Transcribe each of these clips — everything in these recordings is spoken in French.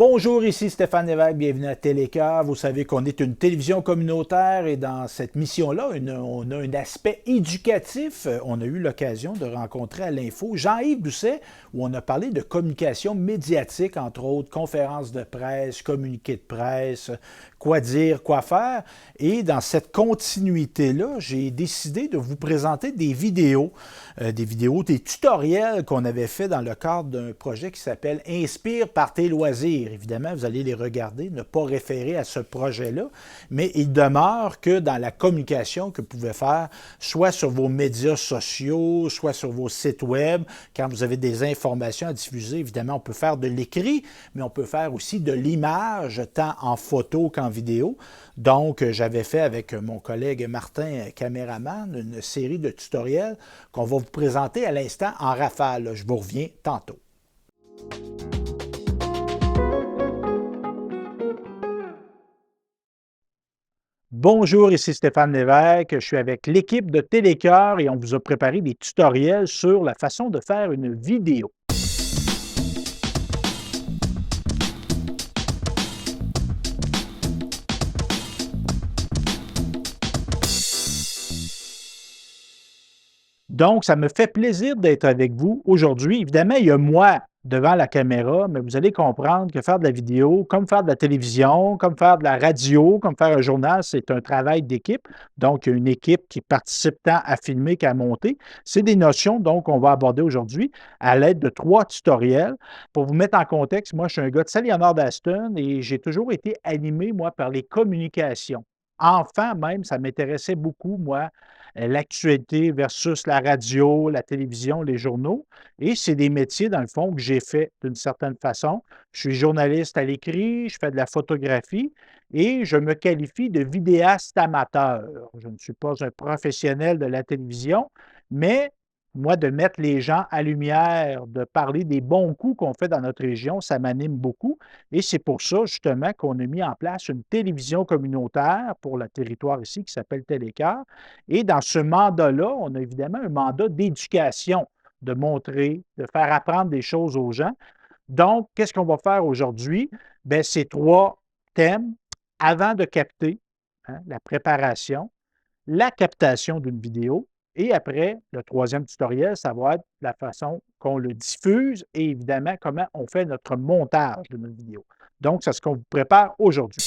Bonjour, ici Stéphane Lévesque, bienvenue à Télécœur. Vous savez qu'on est une télévision communautaire et dans cette mission-là, on a un aspect éducatif. On a eu l'occasion de rencontrer à l'info Jean-Yves Doucet, où on a parlé de communication médiatique, entre autres, conférences de presse, communiqués de presse, quoi dire, quoi faire. Et dans cette continuité-là, j'ai décidé de vous présenter des tutoriels qu'on avait fait dans le cadre d'un projet qui s'appelle Inspire par tes loisirs. Évidemment, vous allez les regarder, ne pas référer à ce projet-là, mais il demeure que dans la communication que vous pouvez faire, soit sur vos médias sociaux, soit sur vos sites web, quand vous avez des informations à diffuser, évidemment, on peut faire de l'écrit, mais on peut faire aussi de l'image, tant en photo qu'en vidéo. Donc, j'avais fait avec mon collègue Martin, caméraman, une série de tutoriels qu'on va vous présenter à l'instant en rafale. Je vous reviens tantôt. Bonjour, ici Stéphane Lévesque. Je suis avec l'équipe de Télécœur et on vous a préparé des tutoriels sur la façon de faire une vidéo. Donc, ça me fait plaisir d'être avec vous aujourd'hui. Évidemment, il y a moi devant la caméra, mais vous allez comprendre que faire de la vidéo, comme faire de la télévision, comme faire de la radio, comme faire un journal, c'est un travail d'équipe. Donc, il y a une équipe qui participe tant à filmer qu'à monter. C'est des notions, donc, qu'on va aborder aujourd'hui à l'aide de 3 tutoriels. Pour vous mettre en contexte, moi, je suis un gars de Saint-Léonard-d'Aston et j'ai toujours été animé, moi, par les communications. Enfant même, ça m'intéressait beaucoup, moi, l'actualité versus la radio, la télévision, les journaux. Et c'est des métiers, dans le fond, que j'ai fait d'une certaine façon. Je suis journaliste à l'écrit, je fais de la photographie et je me qualifie de vidéaste amateur. Je ne suis pas un professionnel de la télévision, mais moi, de mettre les gens à lumière, de parler des bons coups qu'on fait dans notre région, ça m'anime beaucoup. Et c'est pour ça, justement, qu'on a mis en place une télévision communautaire pour le territoire ici qui s'appelle Télécœur. Et dans ce mandat-là, on a évidemment un mandat d'éducation, de montrer, de faire apprendre des choses aux gens. Donc, qu'est-ce qu'on va faire aujourd'hui? Bien, c'est 3 thèmes avant de capter, hein, la préparation, la captation d'une vidéo et après, le 3e tutoriel, ça va être la façon qu'on le diffuse et évidemment comment on fait notre montage de notre vidéo. Donc, c'est ce qu'on vous prépare aujourd'hui.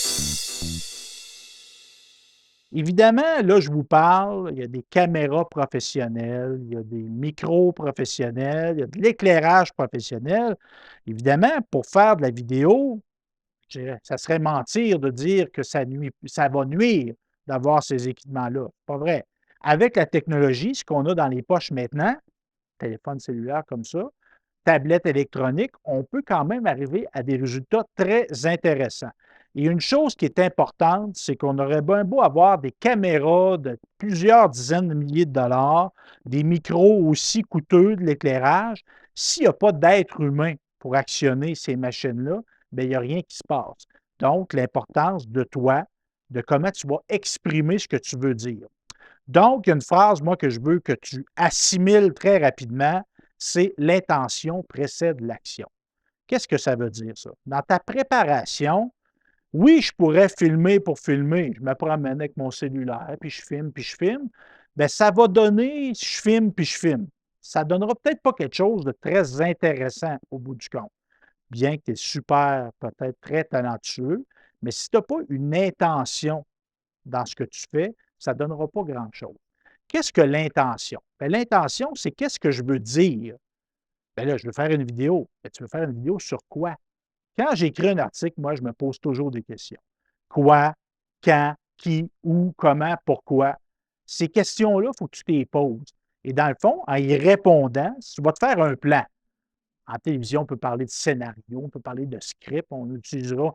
Évidemment, là, je vous parle, il y a des caméras professionnelles, il y a des micros professionnels, il y a de l'éclairage professionnel. Évidemment, pour faire de la vidéo, ça serait mentir de dire que ça va nuire d'avoir ces équipements-là. C'est pas vrai. Avec la technologie, ce qu'on a dans les poches maintenant, téléphone cellulaire comme ça, tablette électronique, on peut quand même arriver à des résultats très intéressants. Et une chose qui est importante, c'est qu'on aurait bien beau avoir des caméras de plusieurs dizaines de milliers de dollars, des micros aussi coûteux, de l'éclairage, s'il n'y a pas d'être humain pour actionner ces machines-là, bien, il n'y a rien qui se passe. Donc, l'importance de toi, de comment tu vas exprimer ce que tu veux dire. Donc, il y a une phrase, moi, que je veux que tu assimiles très rapidement, c'est l'intention précède l'action. Qu'est-ce que ça veut dire, ça? Dans ta préparation, oui, je pourrais filmer pour filmer. Je me promène avec mon cellulaire, puis je filme, puis je filme. Bien, ça va donner, je filme, puis je filme. Ça ne donnera peut-être pas quelque chose de très intéressant au bout du compte. Bien que tu es super, peut-être très talentueux, mais si tu n'as pas une intention dans ce que tu fais, ça ne donnera pas grand-chose. Qu'est-ce que l'intention? Bien, l'intention, c'est qu'est-ce que je veux dire? Bien là, je veux faire une vidéo. Bien, tu veux faire une vidéo sur quoi? Quand j'écris un article, moi, je me pose toujours des questions. Quoi, quand, qui, où, comment, pourquoi? Ces questions-là, il faut que tu te les poses. Et dans le fond, en y répondant, tu vas te faire un plan. En télévision, on peut parler de scénario, on peut parler de script, on utilisera,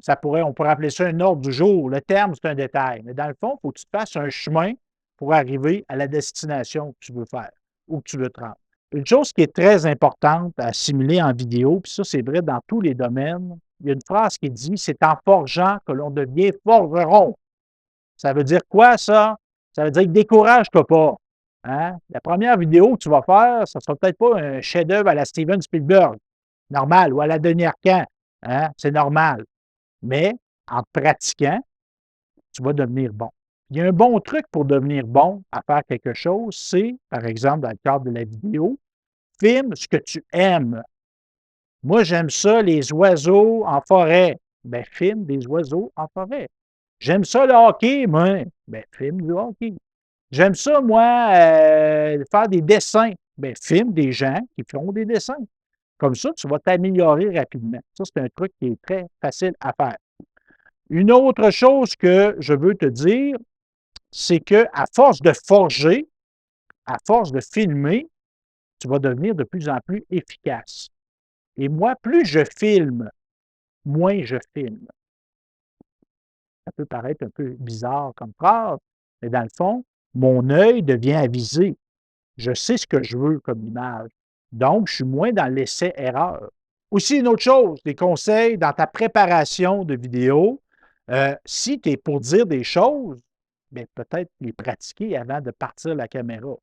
on pourrait appeler ça un ordre du jour. Le terme, c'est un détail. Mais dans le fond, il faut que tu te fasses un chemin pour arriver à la destination que tu veux faire ou que tu veux te rendre. Une chose qui est très importante à assimiler en vidéo, puis ça, c'est vrai dans tous les domaines, il y a une phrase qui dit: c'est en forgeant que l'on devient forgeron. Ça veut dire quoi, ça? Ça veut dire que décourage-toi pas. Hein? La première vidéo que tu vas faire, ça ne sera peut-être pas un chef-d'œuvre à la Steven Spielberg, normal, ou à la Denis Arcand. hein, c'est normal. Mais en pratiquant, tu vas devenir bon. Il y a un bon truc pour devenir bon à faire quelque chose, c'est, par exemple, dans le cadre de la vidéo, filme ce que tu aimes. Moi, j'aime ça, les oiseaux en forêt. Ben, filme des oiseaux en forêt. J'aime ça, le hockey, moi. Ben, filme du hockey. J'aime ça, moi, faire des dessins. Ben, filme des gens qui font des dessins. Comme ça, tu vas t'améliorer rapidement. Ça, c'est un truc qui est très facile à faire. Une autre chose que je veux te dire, c'est qu'à force de forger, à force de filmer, tu vas devenir de plus en plus efficace. Et moi, plus je filme, moins je filme. Ça peut paraître un peu bizarre comme phrase, mais dans le fond, mon œil devient avisé. Je sais ce que je veux comme image. Donc, je suis moins dans l'essai-erreur. Aussi, une autre chose, des conseils dans ta préparation de vidéo, si tu es pour dire des choses, bien, peut-être les pratiquer avant de partir la caméra.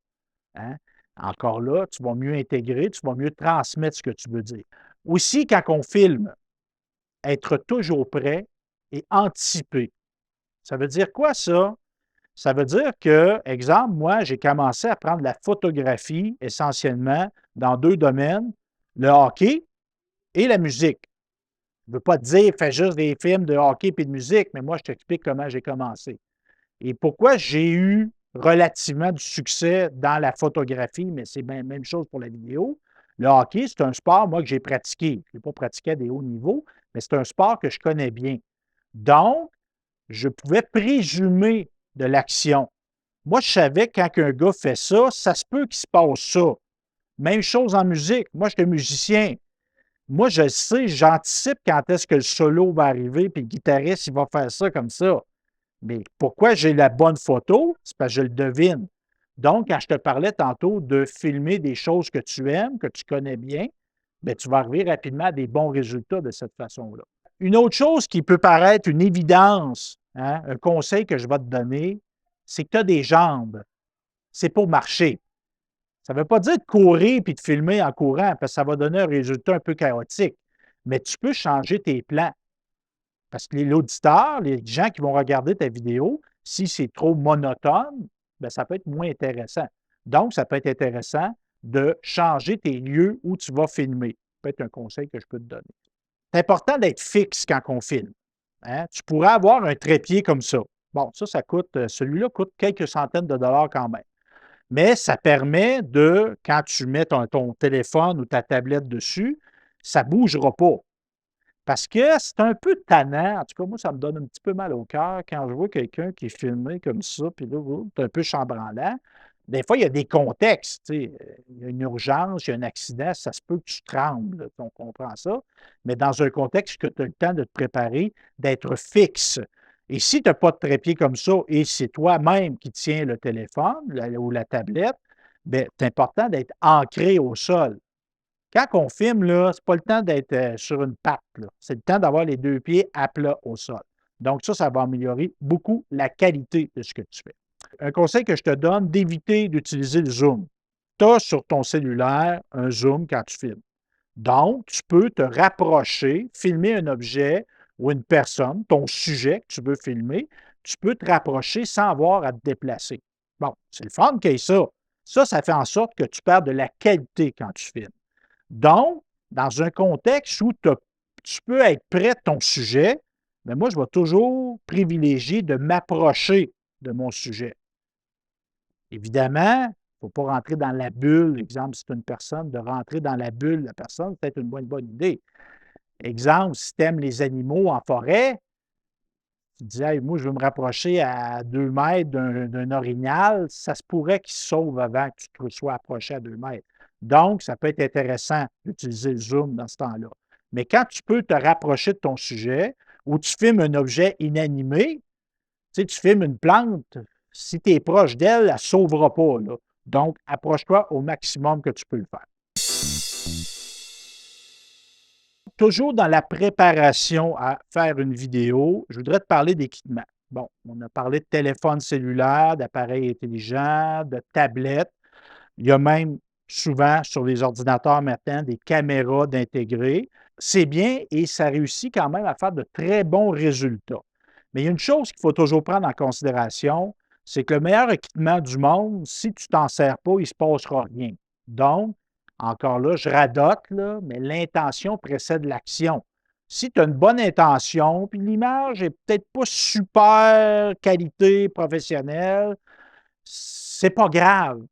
Hein? Encore là, tu vas mieux intégrer, tu vas mieux transmettre ce que tu veux dire. Aussi, quand on filme, être toujours prêt et anticiper. Ça veut dire quoi, ça? Ça veut dire que, exemple, moi, j'ai commencé à prendre la photographie essentiellement dans deux domaines, le hockey et la musique. Je ne veux pas te dire, fais juste des films de hockey et de musique, mais moi, je t'explique comment j'ai commencé. Et pourquoi j'ai eu relativement du succès dans la photographie, mais c'est la même chose pour la vidéo. Le hockey, c'est un sport, moi, que j'ai pratiqué. Je n'ai pas pratiqué à des hauts niveaux, mais c'est un sport que je connais bien. Donc, je pouvais présumer de l'action. Moi, je savais que quand un gars fait ça, ça se peut qu'il se passe ça. Même chose en musique. Moi, je suis musicien. Moi, je sais, j'anticipe quand est-ce que le solo va arriver, puis le guitariste, il va faire ça comme ça. Mais pourquoi j'ai la bonne photo? C'est parce que je le devine. Donc, quand je te parlais tantôt de filmer des choses que tu aimes, que tu connais bien, bien, tu vas arriver rapidement à des bons résultats de cette façon-là. Une autre chose qui peut paraître une évidence, hein, un conseil que je vais te donner, c'est que tu as des jambes. C'est pour marcher. Ça ne veut pas dire de courir puis de filmer en courant, parce que ça va donner un résultat un peu chaotique. Mais tu peux changer tes plans. Parce que l'auditeur, les gens qui vont regarder ta vidéo, si c'est trop monotone, bien, ça peut être moins intéressant. Donc, ça peut être intéressant de changer tes lieux où tu vas filmer. Ça peut être un conseil que je peux te donner. C'est important d'être fixe quand on filme. Hein? Tu pourrais avoir un trépied comme ça. Bon, ça coûte, celui-là coûte quelques centaines de dollars quand même. Mais ça permet de, quand tu mets ton téléphone ou ta tablette dessus, ça ne bougera pas. Parce que c'est un peu tannant. En tout cas, moi, ça me donne un petit peu mal au cœur quand je vois quelqu'un qui est filmé comme ça, puis là, c'est un peu chambranlant. Des fois, il y a des contextes. Tu sais, il y a une urgence, il y a un accident, ça se peut que tu trembles, on comprend ça. Mais dans un contexte que tu as le temps de te préparer, d'être fixe. Et si tu n'as pas de trépied comme ça et c'est toi-même qui tiens le téléphone ou la tablette, bien, c'est important d'être ancré au sol. Quand on filme, là, c'est pas le temps d'être sur une patte, là. C'est le temps d'avoir les deux pieds à plat au sol. Donc, ça va améliorer beaucoup la qualité de ce que tu fais. Un conseil que je te donne, d'éviter d'utiliser le zoom. Tu as sur ton cellulaire un zoom quand tu filmes. Donc, tu peux te rapprocher, filmer un objet ou une personne, ton sujet que tu veux filmer, tu peux te rapprocher sans avoir à te déplacer. Bon, c'est le fun qu'il y ait ça. Ça fait en sorte que tu perds de la qualité quand tu filmes. Donc, dans un contexte où tu peux être près de ton sujet, mais moi, je vais toujours privilégier de m'approcher de mon sujet. Évidemment, il ne faut pas rentrer dans la bulle. Exemple, si c'est une personne, de rentrer dans la bulle de la personne, c'est peut-être une bonne idée. Exemple, si tu aimes les animaux en forêt, tu dis, hey, moi, je veux me rapprocher à 2 mètres d'un orignal, ça se pourrait qu'il se sauve avant que tu te sois approché à 2 mètres. Donc, ça peut être intéressant d'utiliser le zoom dans ce temps-là. Mais quand tu peux te rapprocher de ton sujet ou tu filmes un objet inanimé, tu sais, tu filmes une plante, si tu es proche d'elle, elle ne sauvera pas, là. Donc, approche-toi au maximum que tu peux le faire. Toujours dans la préparation à faire une vidéo, je voudrais te parler d'équipement. Bon, on a parlé de téléphone cellulaire, d'appareils intelligents, de tablettes. Il y a même souvent sur les ordinateurs maintenant des caméras d'intégrer. C'est bien et ça réussit quand même à faire de très bons résultats. Mais il y a une chose qu'il faut toujours prendre en considération, c'est que le meilleur équipement du monde, si tu ne t'en sers pas, il ne se passera rien. Donc, encore là, je radote, là, mais l'intention précède l'action. Si tu as une bonne intention, puis l'image n'est peut-être pas super qualité professionnelle, c'est pas grave.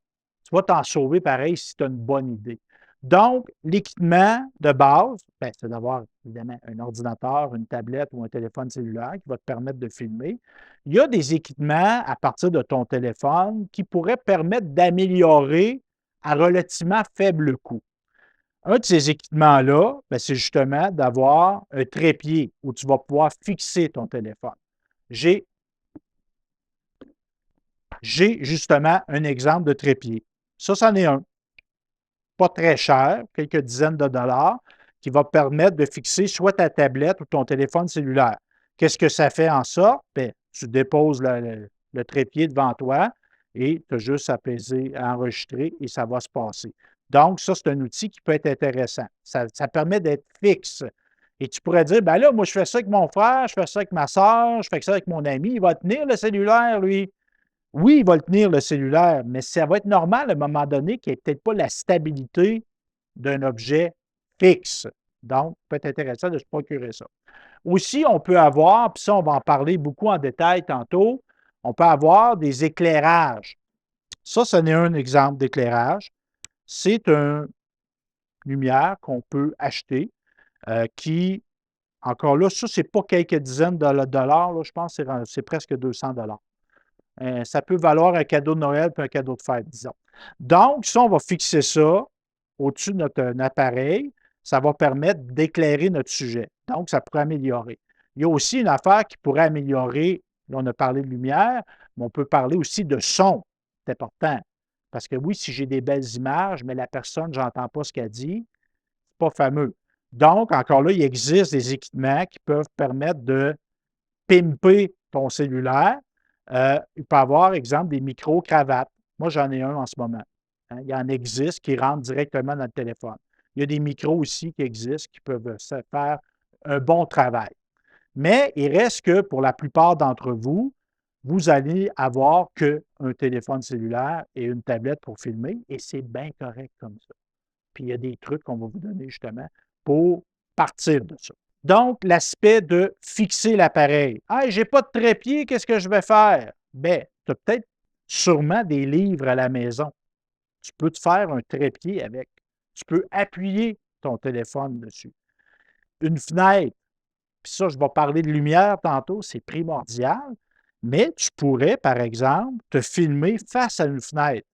Tu vas t'en sauver pareil si tu as une bonne idée. Donc, l'équipement de base, ben, c'est d'avoir évidemment un ordinateur, une tablette ou un téléphone cellulaire qui va te permettre de filmer. Il y a des équipements à partir de ton téléphone qui pourraient permettre d'améliorer à relativement faible coût. Un de ces équipements-là, ben, c'est justement d'avoir un trépied où tu vas pouvoir fixer ton téléphone. J'ai justement un exemple de trépied. Ça, c'en est un. Pas très cher, quelques dizaines de dollars, qui va permettre de fixer soit ta tablette ou ton téléphone cellulaire. Qu'est-ce que ça fait en sorte? Bien, tu déposes le trépied devant toi et tu as juste à peser, à enregistrer et ça va se passer. Donc, ça, c'est un outil qui peut être intéressant. Ça permet d'être fixe. Et tu pourrais dire, ben là, moi, je fais ça avec mon frère, je fais ça avec ma soeur, je fais ça avec mon ami, il va tenir le cellulaire, lui. Oui, il va le tenir, le cellulaire, mais ça va être normal à un moment donné qu'il n'y ait peut-être pas la stabilité d'un objet fixe. Donc, ça peut être intéressant de se procurer ça. Aussi, on peut avoir, puis ça, on va en parler beaucoup en détail tantôt, on peut avoir des éclairages. Ça, ce n'est un exemple d'éclairage. C'est une lumière qu'on peut acheter qui, encore là, ça, c'est pas quelques dizaines de dollars, là, je pense que c'est presque 200 dollars. Ça peut valoir un cadeau de Noël puis un cadeau de fête, disons. Donc, ça, on va fixer ça au-dessus de notre appareil. Ça va permettre d'éclairer notre sujet. Donc, ça pourrait améliorer. Il y a aussi une affaire qui pourrait améliorer. Là, on a parlé de lumière, mais on peut parler aussi de son. C'est important. Parce que oui, si j'ai des belles images, mais la personne, je n'entends pas ce qu'elle dit, c'est pas fameux. Donc, encore là, il existe des équipements qui peuvent permettre de pimper ton cellulaire. Il peut y avoir, exemple, des micro-cravates. Moi, j'en ai un en ce moment. Hein. Il y en existe qui rentrent directement dans le téléphone. Il y a des micros aussi qui existent qui peuvent faire un bon travail. Mais il reste que pour la plupart d'entre vous, vous allez avoir qu'un téléphone cellulaire et une tablette pour filmer et c'est bien correct comme ça. Puis il y a des trucs qu'on va vous donner justement pour partir de ça. Donc, l'aspect de fixer l'appareil. Ah, j'ai pas de trépied, qu'est-ce que je vais faire? Bien, tu as peut-être sûrement des livres à la maison. Tu peux te faire un trépied avec. Tu peux appuyer ton téléphone dessus. Une fenêtre, puis ça, je vais parler de lumière tantôt, c'est primordial, mais tu pourrais, par exemple, te filmer face à une fenêtre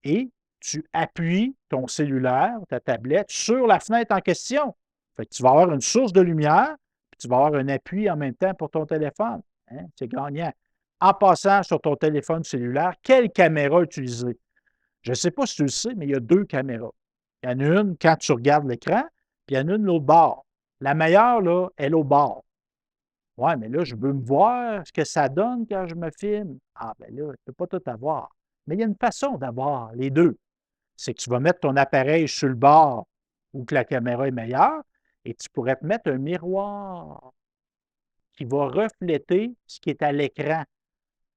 et tu appuies ton cellulaire, ta tablette, sur la fenêtre en question. Fait que tu vas avoir une source de lumière, puis tu vas avoir un appui en même temps pour ton téléphone. Hein? C'est gagnant. En passant sur ton téléphone cellulaire, quelle caméra utiliser? Je ne sais pas si tu le sais, mais il y a deux caméras. Il y en a une quand tu regardes l'écran, puis il y en a une l'autre bord. La meilleure, là, elle est au bord. Ouais, mais là, je veux me voir ce que ça donne quand je me filme. Ah, ben là, tu ne peux pas tout avoir. Mais il y a une façon d'avoir les deux. C'est que tu vas mettre ton appareil sur le bord où que la caméra est meilleure et tu pourrais te mettre un miroir qui va refléter ce qui est à l'écran.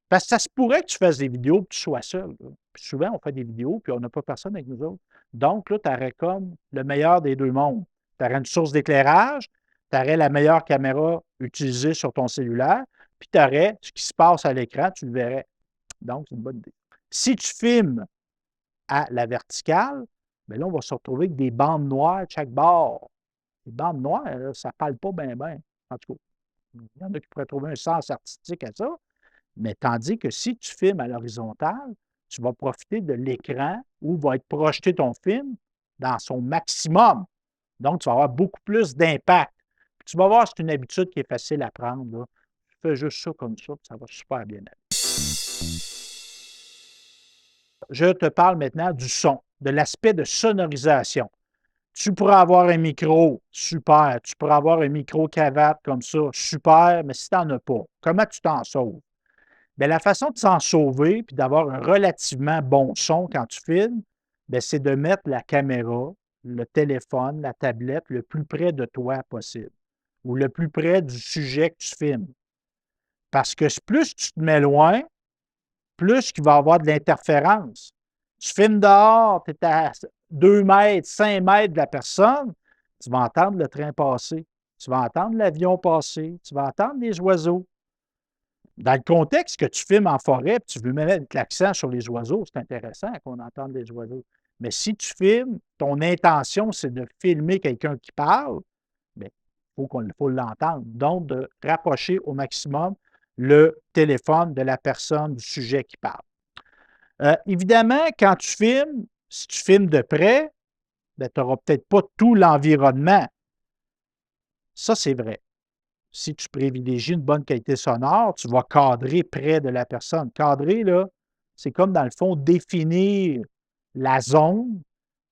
Parce que ça se pourrait que tu fasses des vidéos et que tu sois seul. Là. Puis souvent, on fait des vidéos puis on n'a pas personne avec nous autres. Donc, là, tu aurais comme le meilleur des deux mondes. Tu aurais une source d'éclairage, tu aurais la meilleure caméra utilisée sur ton cellulaire, puis tu aurais ce qui se passe à l'écran, tu le verrais. Donc, c'est une bonne idée. Si tu filmes à la verticale, bien là, on va se retrouver avec des bandes noires de chaque bord. Les bandes noires, là, ça ne parle pas bien, bien. En tout cas, il y en a qui pourraient trouver un sens artistique à ça, mais tandis que si tu filmes à l'horizontale, tu vas profiter de l'écran où va être projeté ton film dans son maximum. Donc, tu vas avoir beaucoup plus d'impact. Tu vas voir, c'est une habitude qui est facile à prendre. Là. Tu fais juste ça comme ça, ça va super bien aller. Je te parle maintenant du son, de l'aspect de sonorisation. Tu pourrais avoir un micro, super. Tu pourrais avoir un micro-cravate comme ça, super, mais si tu n'en as pas, comment tu t'en sauves? Bien, la façon de s'en sauver puis d'avoir un relativement bon son quand tu filmes, ben, c'est de mettre la caméra, le téléphone, la tablette le plus près de toi possible ou le plus près du sujet que tu filmes. Parce que plus tu te mets loin, plus qu'il va y avoir de l'interférence. Tu filmes dehors, tu es à 2 mètres, 5 mètres de la personne, tu vas entendre le train passer, tu vas entendre l'avion passer, tu vas entendre les oiseaux. Dans le contexte que tu filmes en forêt, puis tu veux mettre l'accent sur les oiseaux, c'est intéressant qu'on entende les oiseaux. Mais si tu filmes, ton intention, c'est de filmer quelqu'un qui parle, bien, faut l'entendre. Donc, de rapprocher au maximum le téléphone de la personne, du sujet qui parle. Évidemment, quand tu filmes, si tu filmes de près, ben, tu n'auras peut-être pas tout l'environnement. Ça, c'est vrai. Si tu privilégies une bonne qualité sonore, tu vas cadrer près de la personne. Cadrer, là, c'est comme dans le fond définir la zone,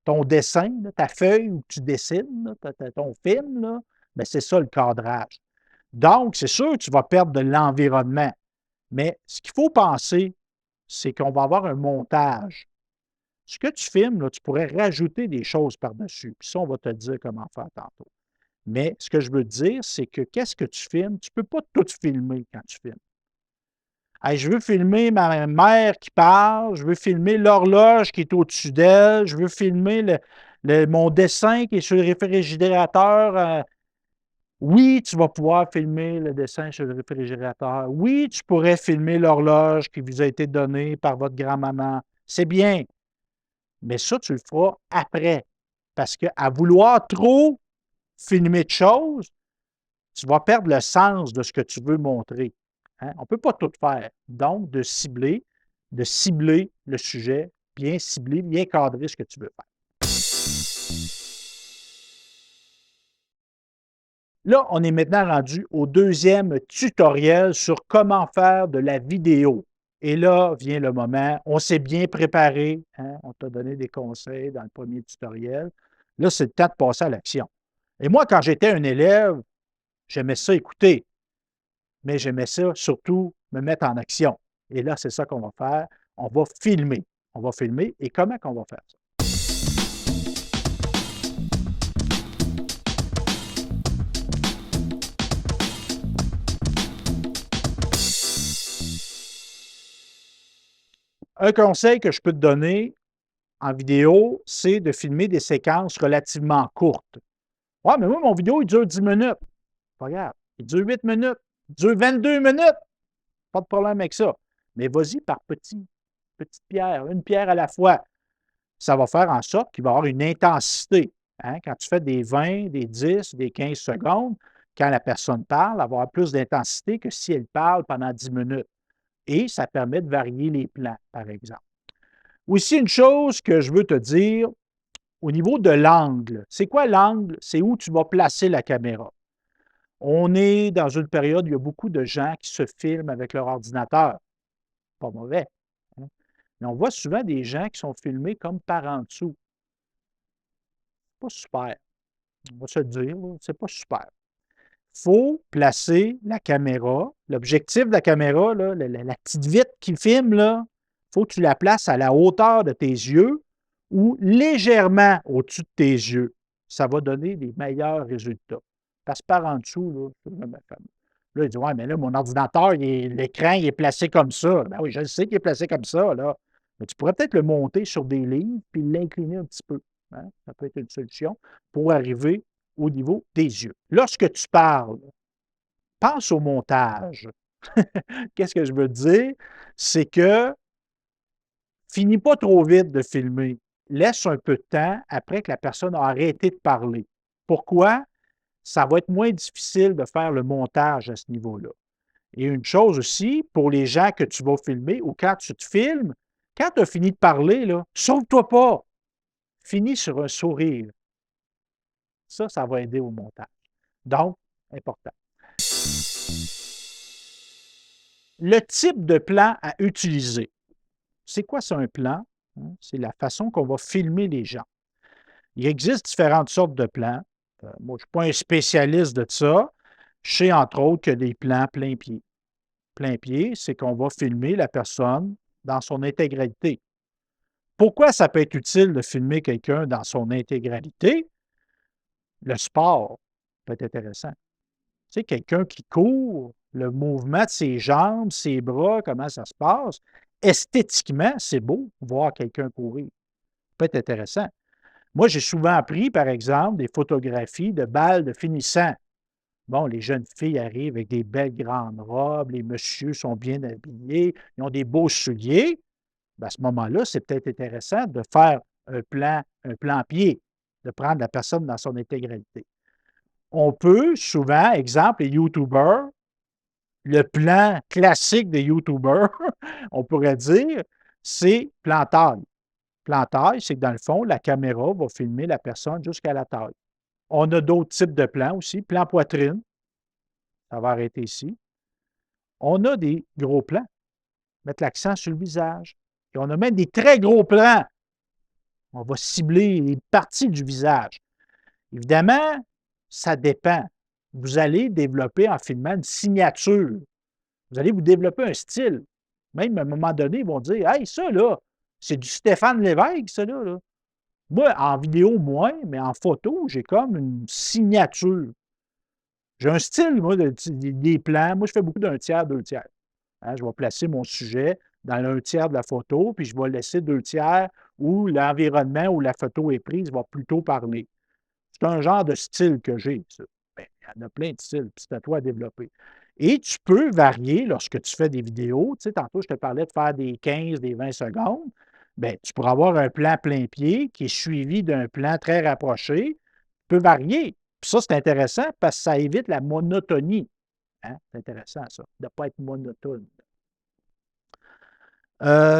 ton dessin, là, ta feuille où tu dessines, là, ton film, là, ben, c'est ça le cadrage. Donc, c'est sûr que tu vas perdre de l'environnement. Mais ce qu'il faut penser, c'est qu'on va avoir un montage. Ce que tu filmes, là, tu pourrais rajouter des choses par-dessus. Puis ça, on va te dire comment faire tantôt. Mais ce que je veux te dire, c'est que qu'est-ce que tu filmes? Tu ne peux pas tout filmer quand tu filmes. Hey, je veux filmer ma mère qui parle, je veux filmer l'horloge qui est au-dessus d'elle, je veux filmer mon dessin qui est sur le réfrigérateur. Oui, tu vas pouvoir filmer le dessin sur le réfrigérateur. Oui, tu pourrais filmer l'horloge qui vous a été donnée par votre grand-maman. C'est bien, mais ça, tu le feras après. Parce qu'à vouloir trop filmer de choses, tu vas perdre le sens de ce que tu veux montrer. Hein? On ne peut pas tout faire. Donc, de cibler le sujet, bien cibler, bien cadrer ce que tu veux faire. Là, on est maintenant rendu au deuxième tutoriel sur comment faire de la vidéo. Et là vient le moment, on s'est bien préparé, hein? On t'a donné des conseils dans le premier tutoriel. Là, c'est le temps de passer à l'action. Et moi, quand j'étais un élève, j'aimais ça écouter, mais j'aimais ça surtout me mettre en action. Et là, c'est ça qu'on va faire. On va filmer. On va filmer. Et comment qu'on va faire ça? Un conseil que je peux te donner en vidéo, c'est de filmer des séquences relativement courtes. Ouais, mais moi, mon vidéo, il dure 10 minutes. Pas grave. Il dure 8 minutes. Il dure 22 minutes. Pas de problème avec ça. Mais vas-y par petite pierre, une pierre à la fois. Ça va faire en sorte qu'il va y avoir une intensité. Hein? Quand tu fais des 20, des 10, des 15 secondes, quand la personne parle, elle va avoir plus d'intensité que si elle parle pendant 10 minutes. Et ça permet de varier les plans, par exemple. Aussi, une chose que je veux te dire, au niveau de l'angle. C'est quoi l'angle? C'est où tu vas placer la caméra. On est dans une période où il y a beaucoup de gens qui se filment avec leur ordinateur. Pas mauvais. Hein? Mais on voit souvent des gens qui sont filmés comme par en dessous. Pas super. On va se le dire, c'est pas super. Il faut placer la caméra. L'objectif de la caméra, là, la petite vitre qui filme, il faut que tu la places à la hauteur de tes yeux ou légèrement au-dessus de tes yeux. Ça va donner des meilleurs résultats. Parce que par en dessous, là, c'est jamais fameux. Là, il dit, ouais, mais là, mon ordinateur, l'écran, il est placé comme ça. Ben oui, je sais qu'il est placé comme ça, là. Mais tu pourrais peut-être le monter sur des lignes puis l'incliner un petit peu. Hein? Ça peut être une solution pour arriver au niveau des yeux. Lorsque tu parles, pense au montage. Qu'est-ce que je veux dire? C'est que finis pas trop vite de filmer. Laisse un peu de temps après que la personne a arrêté de parler. Pourquoi? Ça va être moins difficile de faire le montage à ce niveau-là. Et une chose aussi, pour les gens que tu vas filmer ou quand tu te filmes, quand tu as fini de parler, là, sauve-toi pas. Finis sur un sourire. Ça va aider au montage. Donc, important. Le type de plan à utiliser. C'est quoi ça, un plan? Hein? C'est la façon qu'on va filmer les gens. Il existe différentes sortes de plans. Moi, je ne suis pas un spécialiste de ça. Je sais, entre autres, que les plans plein pied. Plein pied, c'est qu'on va filmer la personne dans son intégralité. Pourquoi ça peut être utile de filmer quelqu'un dans son intégralité? Le sport peut être intéressant. Tu sais, quelqu'un qui court, le mouvement de ses jambes, ses bras, comment ça se passe. Esthétiquement, c'est beau voir quelqu'un courir. Ça peut être intéressant. Moi, j'ai souvent pris, par exemple, des photographies de balles de finissants. Bon, les jeunes filles arrivent avec des belles grandes robes, les messieurs sont bien habillés, ils ont des beaux souliers. Ben, à ce moment-là, c'est peut-être intéressant de faire un plan pied, de prendre la personne dans son intégralité. On peut souvent, exemple, les YouTubers, le plan classique des YouTubers, on pourrait dire, c'est plan taille. Plan taille, c'est que dans le fond, la caméra va filmer la personne jusqu'à la taille. On a d'autres types de plans aussi. Plan poitrine, ça va arrêter ici. On a des gros plans, mettre l'accent sur le visage. Et on a même des très gros plans. On va cibler les parties du visage. Évidemment, ça dépend. Vous allez développer en filmant une signature. Vous allez vous développer un style. Même à un moment donné, ils vont dire Hey, ça là, c'est du Stéphane Lévesque, ça là. Moi, en vidéo, moins, mais en photo, j'ai comme une signature. J'ai un style, moi, des plans. Moi, je fais beaucoup d'un tiers, deux tiers. Hein, je vais placer mon sujet dans un tiers de la photo, puis je vais laisser deux tiers où l'environnement où la photo est prise va plutôt parler. C'est un genre de style que j'ai, ça. Ben, il y en a plein de styles, puis c'est à toi à développer. Et tu peux varier lorsque tu fais des vidéos. Tu sais, tantôt, je te parlais de faire des 15, des 20 secondes. Bien, tu pourras avoir un plan plein pied qui est suivi d'un plan très rapproché. Tu peux varier. Puis ça, c'est intéressant parce que ça évite la monotonie. Hein? C'est intéressant, ça, de ne pas être monotone.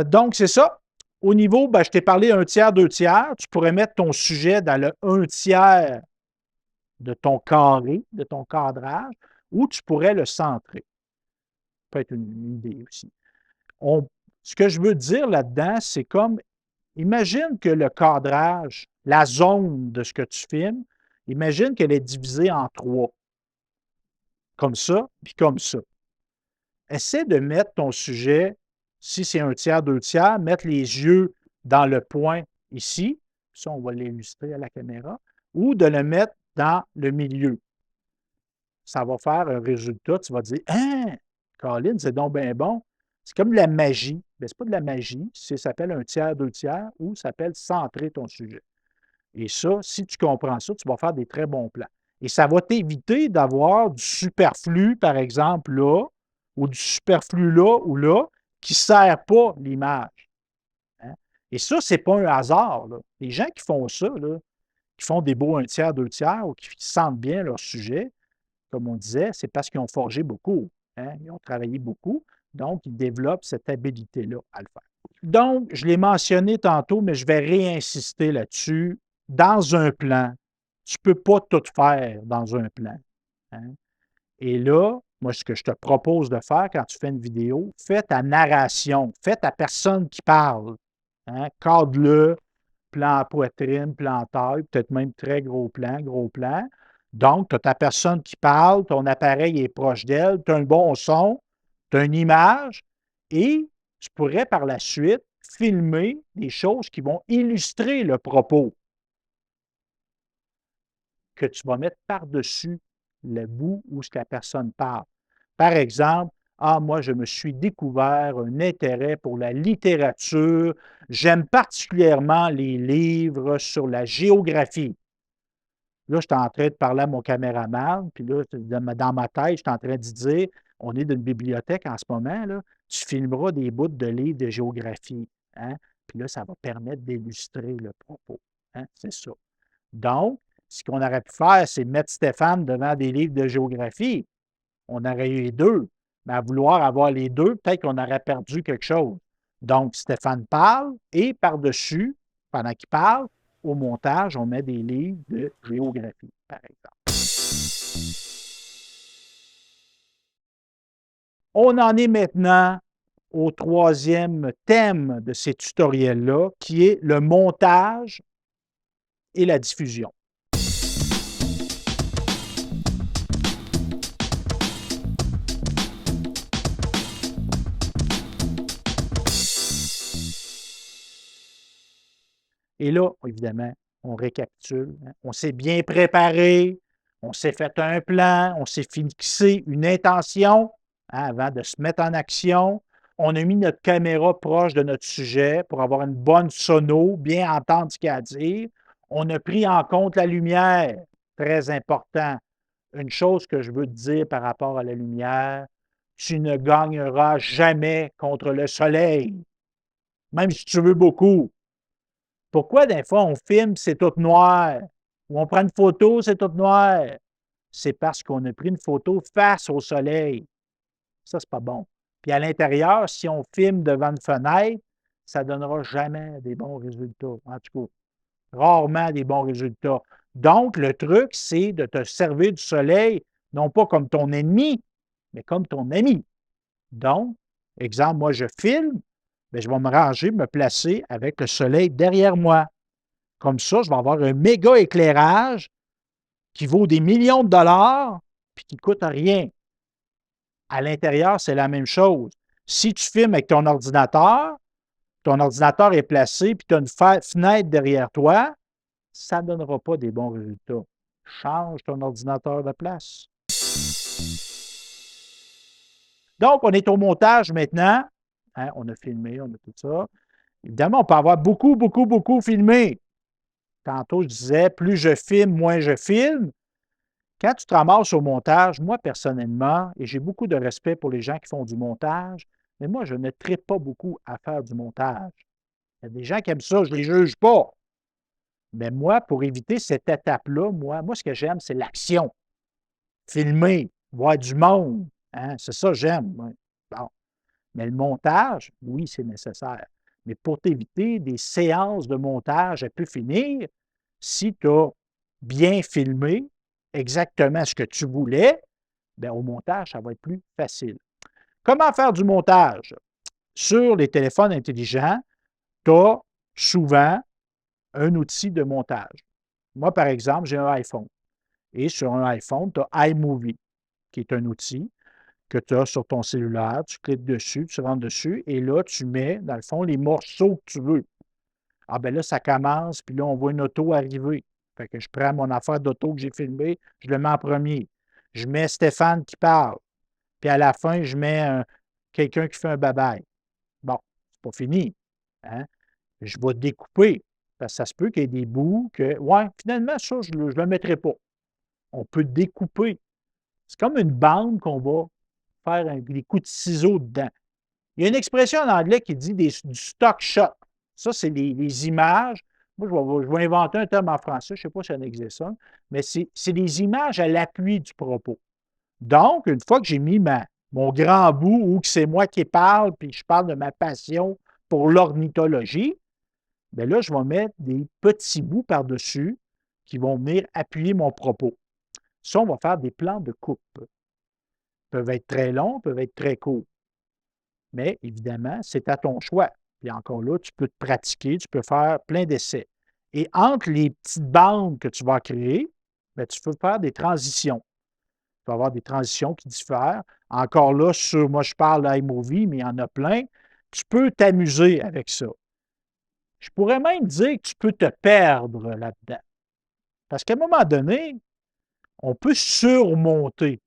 Donc, c'est ça. Au niveau, ben, je t'ai parlé un tiers, deux tiers. Tu pourrais mettre ton sujet dans le un tiers de ton carré, de ton cadrage, ou tu pourrais le centrer. Ça peut être une idée aussi. Ce que je veux dire là-dedans, c'est comme, imagine que le cadrage, la zone de ce que tu filmes, imagine qu'elle est divisée en trois. Comme ça, puis comme ça. Essaie de mettre ton sujet, si c'est un tiers, deux tiers, mettre les yeux dans le point ici, ça on va l'illustrer à la caméra, ou de le mettre dans le milieu. Ça va faire un résultat, tu vas dire Hein, Colin, c'est donc bien bon. C'est comme de la magie. Ce n'est pas de la magie, ça s'appelle un tiers, deux tiers, ou ça s'appelle centrer ton sujet. Et ça, si tu comprends ça, tu vas faire des très bons plans. Et ça va t'éviter d'avoir du superflu, par exemple, là, ou du superflu là ou là, qui ne sert pas l'image. Hein? Et ça, ce n'est pas un hasard. Là. Les gens qui font ça, là, qui font des beaux un tiers, deux tiers, ou qui sentent bien leur sujet, comme on disait, c'est parce qu'ils ont forgé beaucoup. Hein? Ils ont travaillé beaucoup. Donc, ils développent cette habilité-là à le faire. Donc, je l'ai mentionné tantôt, mais je vais réinsister là-dessus. Dans un plan, tu ne peux pas tout faire dans un plan. Hein? Et là, moi, ce que je te propose de faire quand tu fais une vidéo, fais ta narration, fais ta personne qui parle. Hein? Cadre-le, plan poitrine, plan taille, peut-être même très gros plan, gros plan. Donc, tu as ta personne qui parle, ton appareil est proche d'elle, tu as un bon son, tu as une image et tu pourrais par la suite filmer des choses qui vont illustrer le propos que tu vas mettre par-dessus le bout où la personne parle. Par exemple, moi, je me suis découvert un intérêt pour la littérature. J'aime particulièrement les livres sur la géographie. Là, je suis en train de parler à mon caméraman, puis là, dans ma tête, je suis en train de dire, on est dans une bibliothèque en ce moment, là, tu filmeras des bouts de livres de géographie. Hein? Puis là, ça va permettre d'illustrer le propos. Hein? C'est ça. Donc, ce qu'on aurait pu faire, c'est mettre Stéphane devant des livres de géographie. On aurait eu les deux. Mais à vouloir avoir les deux, peut-être qu'on aurait perdu quelque chose. Donc, Stéphane parle et par-dessus, pendant qu'il parle, au montage, on met des livres de géographie, par exemple. On en est maintenant au troisième thème de ces tutoriels-là, qui est le montage et la diffusion. Et là, évidemment, on récapitule, hein. On s'est bien préparé, on s'est fait un plan, on s'est fixé une intention, hein, avant de se mettre en action. On a mis notre caméra proche de notre sujet pour avoir une bonne sono, bien entendre ce qu'il y a à dire. On a pris en compte la lumière, très important. Une chose que je veux te dire par rapport à la lumière, tu ne gagneras jamais contre le soleil, même si tu veux beaucoup. Pourquoi des fois on filme, c'est tout noir, ou on prend une photo, c'est tout noir? C'est parce qu'on a pris une photo face au soleil. Ça, c'est pas bon. Puis à l'intérieur, si on filme devant une fenêtre, ça ne donnera jamais des bons résultats. En tout cas, rarement des bons résultats. Donc, le truc, c'est de te servir du soleil, non pas comme ton ennemi, mais comme ton ami. Donc, exemple, moi, je filme, bien, je vais me ranger, me placer avec le soleil derrière moi. Comme ça, je vais avoir un méga éclairage qui vaut des millions de dollars puis qui ne coûte rien. À l'intérieur, c'est la même chose. Si tu filmes avec ton ordinateur est placé puis tu as une fenêtre derrière toi, ça ne donnera pas des bons résultats. Change ton ordinateur de place. Donc, on est au montage maintenant. Hein, on a filmé, on a tout ça. Évidemment, on peut avoir beaucoup, beaucoup, beaucoup filmé. Tantôt, je disais, plus je filme, moins je filme. Quand tu te ramasses au montage, moi, personnellement, et j'ai beaucoup de respect pour les gens qui font du montage, mais moi, je ne tripe pas beaucoup à faire du montage. Il y a des gens qui aiment ça, je ne les juge pas. Mais moi, pour éviter cette étape-là, moi, ce que j'aime, c'est l'action. Filmer, voir du monde. Hein, c'est ça que j'aime. Ouais. Bon. Mais le montage, oui, c'est nécessaire. Mais pour t'éviter des séances de montage à pu finir, si tu as bien filmé exactement ce que tu voulais, bien, au montage, ça va être plus facile. Comment faire du montage? Sur les téléphones intelligents, tu as souvent un outil de montage. Moi, par exemple, j'ai un iPhone. Et sur un iPhone, tu as iMovie, qui est un outil que tu as sur ton cellulaire. Tu cliques dessus, tu rentres dessus, et là, tu mets, dans le fond, les morceaux que tu veux. Ah ben là, ça commence, puis là, on voit une auto arriver. Fait que je prends mon affaire d'auto que j'ai filmée, je le mets en premier. Je mets Stéphane qui parle. Puis à la fin, je mets quelqu'un qui fait un bye-bye. Bon, c'est pas fini. Hein? Je vais découper. Parce que ça se peut qu'il y ait des bouts que, ouais, finalement, ça, je ne le mettrai pas. On peut découper. C'est comme une bande qu'on va faire des coups de ciseaux dedans. Il y a une expression en anglais qui dit du stock shot. Ça, c'est les images. Moi, je vais inventer un terme en français, je ne sais pas si ça existe ça, mais c'est des images à l'appui du propos. Donc, une fois que j'ai mis mon grand bout ou que c'est moi qui parle, puis je parle de ma passion pour l'ornithologie, bien là, je vais mettre des petits bouts par-dessus qui vont venir appuyer mon propos. Ça, on va faire des plans de coupe. Ils peuvent être très longs, peuvent être très courts. Mais évidemment, c'est à ton choix. Puis encore là, tu peux te pratiquer, tu peux faire plein d'essais. Et entre les petites bandes que tu vas créer, bien, tu peux faire des transitions. Tu vas avoir des transitions qui diffèrent. Encore là, moi, je parle d'iMovie, mais il y en a plein. Tu peux t'amuser avec ça. Je pourrais même dire que tu peux te perdre là-dedans. Parce qu'à un moment donné, on peut surmonter.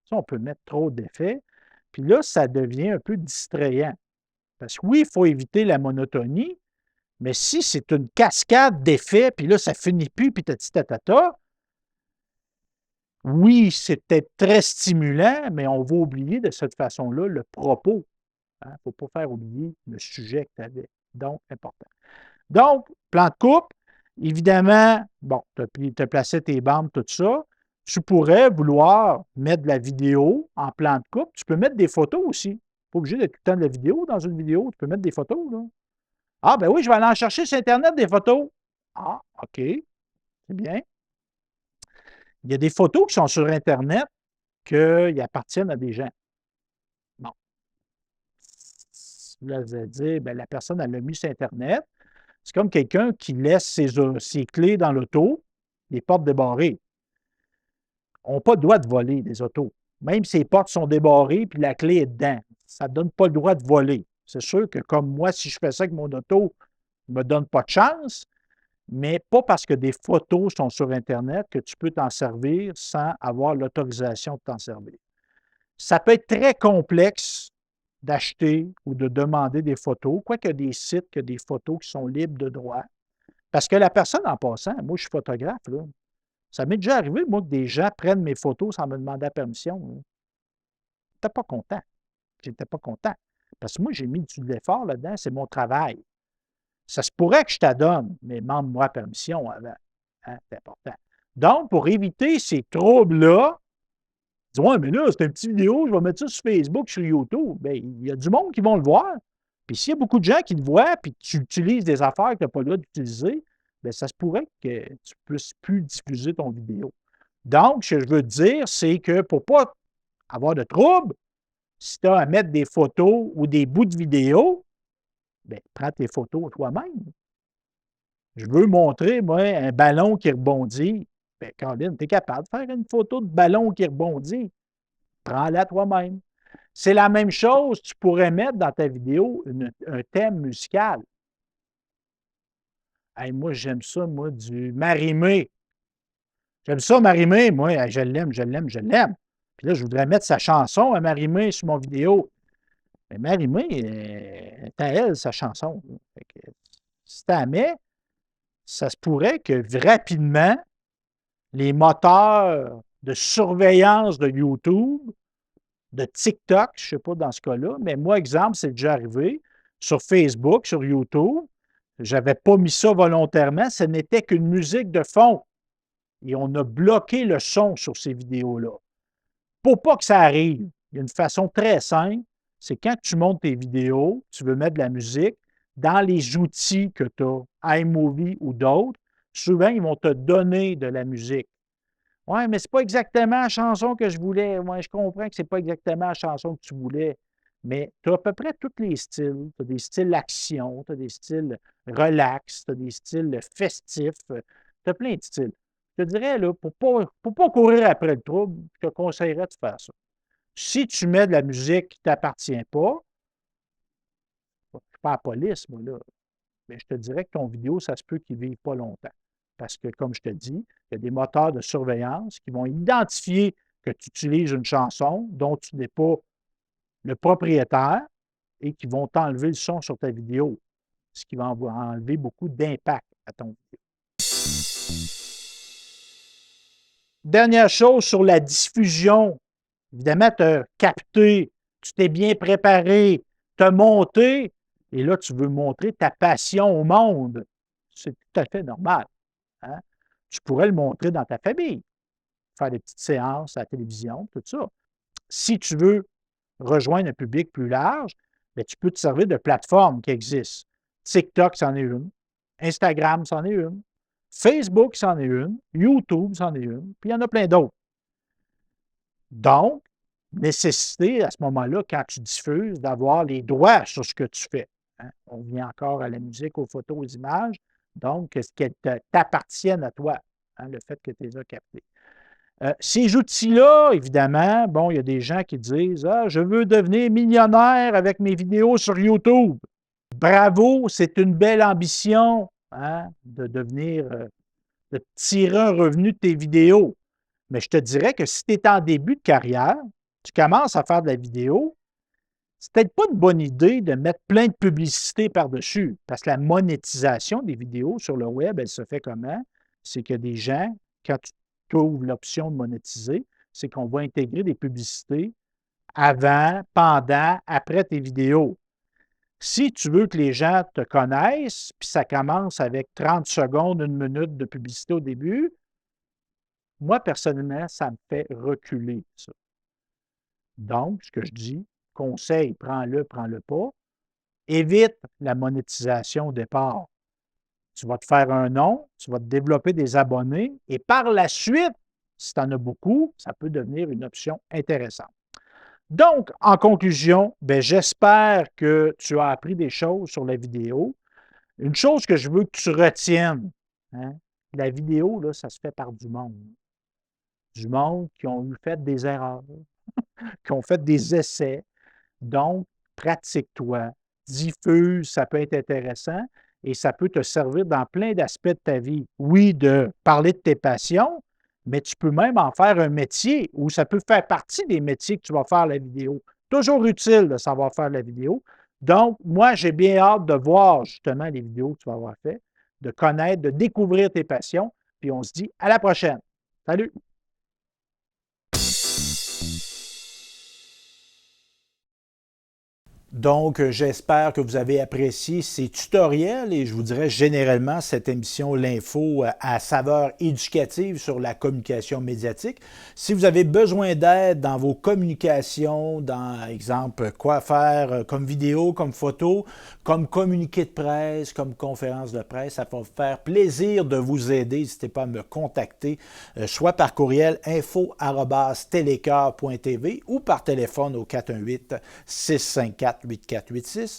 Ça, on peut mettre trop d'effets. Puis là, ça devient un peu distrayant. Parce que oui, il faut éviter la monotonie, mais si c'est une cascade d'effets, puis là, ça finit plus, puis tatata, oui, c'est peut-être très stimulant, mais on va oublier de cette façon-là le propos. Il ne faut pas faire oublier le sujet que tu avais. Donc, important. Donc, plan de coupe, évidemment, bon, tu as placé tes bandes, tout ça. Tu pourrais vouloir mettre de la vidéo en plan de coupe. Tu peux mettre des photos aussi. Pas obligé d'être tout le temps de la vidéo dans une vidéo. Tu peux mettre des photos, là. Ah, ben oui, je vais aller en chercher sur Internet des photos. Ah, OK, c'est bien. Il y a des photos qui sont sur Internet qui appartiennent à des gens. Bon. Là, vous allez dire, ben, la personne, elle l'a mis sur Internet. C'est comme quelqu'un qui laisse ses clés dans l'auto, les portes débarrées. On n'a pas le droit de voler des autos. Même si les portes sont débarrées puis la clé est dedans. Ça ne donne pas le droit de voler. C'est sûr que comme moi, si je fais ça avec mon auto, ne me donne pas de chance. mais pas parce que des photos sont sur Internet que tu peux t'en servir sans avoir l'autorisation de t'en servir. Ça peut être très complexe d'acheter ou de demander des photos, quoique des sites qui ont des photos qui sont libres de droit. Parce que la personne en passant, moi je suis photographe, là, ça m'est déjà arrivé, moi, que des gens prennent mes photos sans me demander la permission. Je n'étais pas content. J'étais pas content. Parce que moi, j'ai mis du l'effort là-dedans, c'est mon travail. Ça se pourrait que je t'adonne, mais demande-moi la permission avant. Hein, c'est important. Donc, pour éviter ces troubles-là, dis ouais, mais là, c'est une petite vidéo, je vais mettre ça sur Facebook, sur YouTube. Bien, il y a du monde qui vont le voir. Puis s'il y a beaucoup de gens qui le voient, puis que tu utilises des affaires que tu n'as pas le droit d'utiliser, bien, ça se pourrait que tu ne puisses plus diffuser ton vidéo. Donc, ce que je veux te dire, c'est que pour ne pas avoir de troubles, si tu as à mettre des photos ou des bouts de vidéo, bien, prends tes photos toi-même. Je veux montrer, moi, un ballon qui rebondit. Bien, Caroline, tu es capable de faire une photo de ballon qui rebondit. Prends-la toi-même. C'est la même chose, tu pourrais mettre dans ta vidéo un thème musical. Hey, moi, j'aime ça, moi, du Marie-Mé. J'aime ça, Marie-Mé, moi, hey, je l'aime, je l'aime, je l'aime. Puis là, je voudrais mettre sa chanson à Marie-Mé sur mon vidéo. Mais Marie-Mé, c'est à elle, sa chanson. Fait que, si tu la mets, ça se pourrait que rapidement, les moteurs de surveillance de YouTube, de TikTok, je ne sais pas dans ce cas-là, mais moi, exemple, c'est déjà arrivé sur Facebook, sur YouTube. Je n'avais pas mis ça volontairement, ce n'était qu'une musique de fond. Et on a bloqué le son sur ces vidéos-là. Pour pas que ça arrive, il y a une façon très simple, c'est quand tu montes tes vidéos, tu veux mettre de la musique, dans les outils que tu as, iMovie ou d'autres, souvent, ils vont te donner de la musique. Oui, mais c'est pas exactement la chanson que je voulais. Moi, je comprends que c'est pas exactement la chanson que tu voulais, mais tu as à peu près tous les styles. Tu as des styles action, tu as des styles relax, tu as des styles festifs, tu as plein de styles. Je te dirais, là, pour pas courir après le trouble, je te conseillerais de faire ça. Si tu mets de la musique qui ne t'appartient pas, je ne suis pas la police, moi, là, mais je te dirais que ton vidéo, ça se peut qu'il ne vive pas longtemps. Parce que, comme je te dis, il y a des moteurs de surveillance qui vont identifier que tu utilises une chanson dont tu n'es pas le propriétaire et qui vont t'enlever le son sur ta vidéo, ce qui va enlever beaucoup d'impact à ton vidéo. Dernière chose sur la diffusion. Évidemment, tu as capté, tu t'es bien préparé, tu as monté, et là, tu veux montrer ta passion au monde. C'est tout à fait normal. Hein? Tu pourrais le montrer dans ta famille, faire des petites séances à la télévision, tout ça. Si tu veux rejoindre un public plus large, bien, tu peux te servir de plateformes qui existent. TikTok, c'en est une. Instagram, c'en est une. Facebook, c'en est une. YouTube, c'en est une. Puis il y en a plein d'autres. Donc, nécessité à ce moment-là, quand tu diffuses, d'avoir les droits sur ce que tu fais. Hein? On vient encore à la musique, aux photos, aux images. Donc, qu'elles t'appartiennent à toi, hein, le fait que tu les as captés. Ces outils-là, évidemment, bon, il y a des gens qui disent ah, je veux devenir millionnaire avec mes vidéos sur YouTube. Bravo, c'est une belle ambition hein, de devenir, de tirer un revenu de tes vidéos. Mais je te dirais que si tu es en début de carrière, tu commences à faire de la vidéo, c'est peut-être pas une bonne idée de mettre plein de publicité par-dessus, parce que la monétisation des vidéos sur le web, elle se fait comment? C'est que des gens, quand tu ouvres l'option de monétiser, c'est qu'on va intégrer des publicités avant, pendant, après tes vidéos. Si tu veux que les gens te connaissent, puis ça commence avec 30 secondes, une minute de publicité au début, moi, personnellement, ça me fait reculer ça. Donc, ce que je dis, conseil, prends-le, prends-le pas. Évite la monétisation au départ. Tu vas te faire un nom, tu vas te développer des abonnés et par la suite, si tu en as beaucoup, ça peut devenir une option intéressante. Donc, en conclusion, ben, j'espère que tu as appris des choses sur la vidéo. Une chose que je veux que tu retiennes, hein, la vidéo, là, ça se fait par du monde. Du monde qui ont eu fait des erreurs, qui ont fait des essais. Donc, pratique-toi, diffuse, ça peut être intéressant. et ça peut te servir dans plein d'aspects de ta vie. Oui, de parler de tes passions, mais tu peux même en faire un métier ou ça peut faire partie des métiers que tu vas faire la vidéo. Toujours utile de savoir faire la vidéo. Donc, moi, j'ai bien hâte de voir justement les vidéos que tu vas avoir faites, de connaître, de découvrir tes passions. Puis on se dit à la prochaine. Salut! Donc, j'espère que vous avez apprécié ces tutoriels et je vous dirais généralement cette émission L'Info à saveur éducative sur la communication médiatique. Si vous avez besoin d'aide dans vos communications, dans, exemple, quoi faire comme vidéo, comme photo, comme communiqué de presse, comme conférence de presse, ça va me faire plaisir de vous aider. N'hésitez pas à me contacter, soit par courriel info@telecar.tv ou par téléphone au 418-654-8486.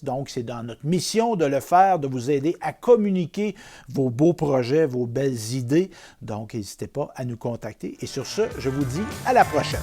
Donc, c'est dans notre mission de le faire, de vous aider à communiquer vos beaux projets, vos belles idées. Donc, n'hésitez pas à nous contacter. Et sur ce, je vous dis à la prochaine.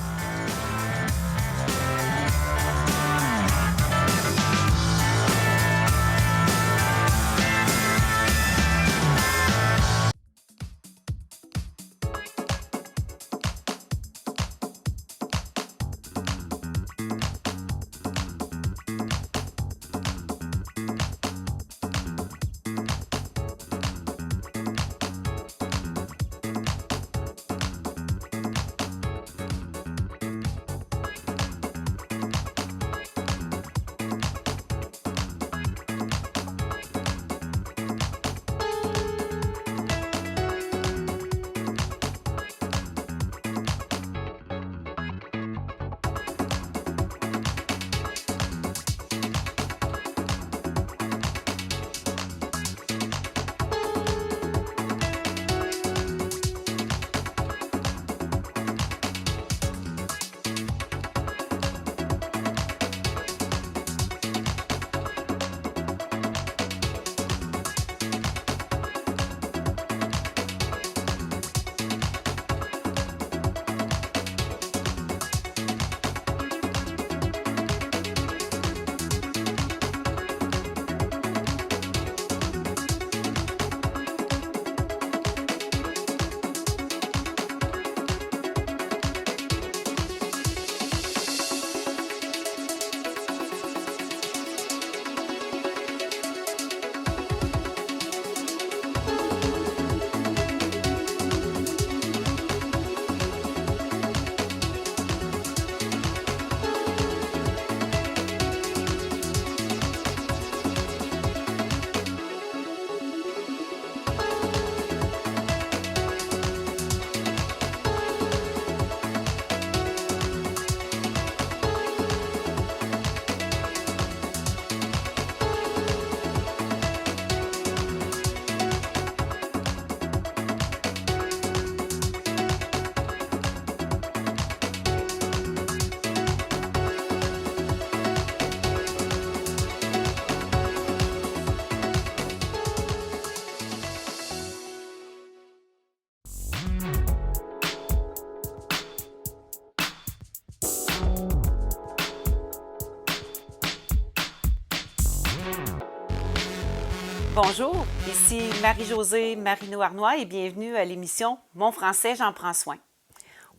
Bonjour, ici Marie-Josée Marino-Arnois et bienvenue à l'émission Mon français, j'en prends soin.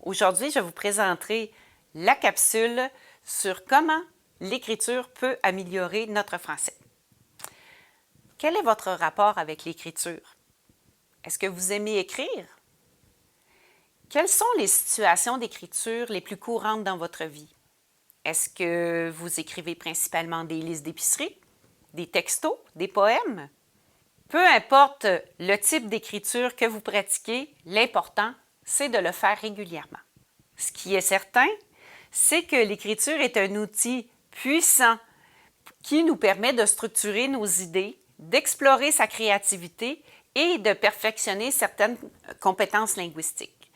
Aujourd'hui, je vous présenterai la capsule sur comment l'écriture peut améliorer notre français. Quel est votre rapport avec l'écriture? Est-ce que vous aimez écrire? Quelles sont les situations d'écriture les plus courantes dans votre vie? Est-ce que vous écrivez principalement des listes d'épicerie, des textos, des poèmes? Peu importe le type d'écriture que vous pratiquez, l'important, c'est de le faire régulièrement. Ce qui est certain, c'est que l'écriture est un outil puissant qui nous permet de structurer nos idées, d'explorer sa créativité et de perfectionner certaines compétences linguistiques.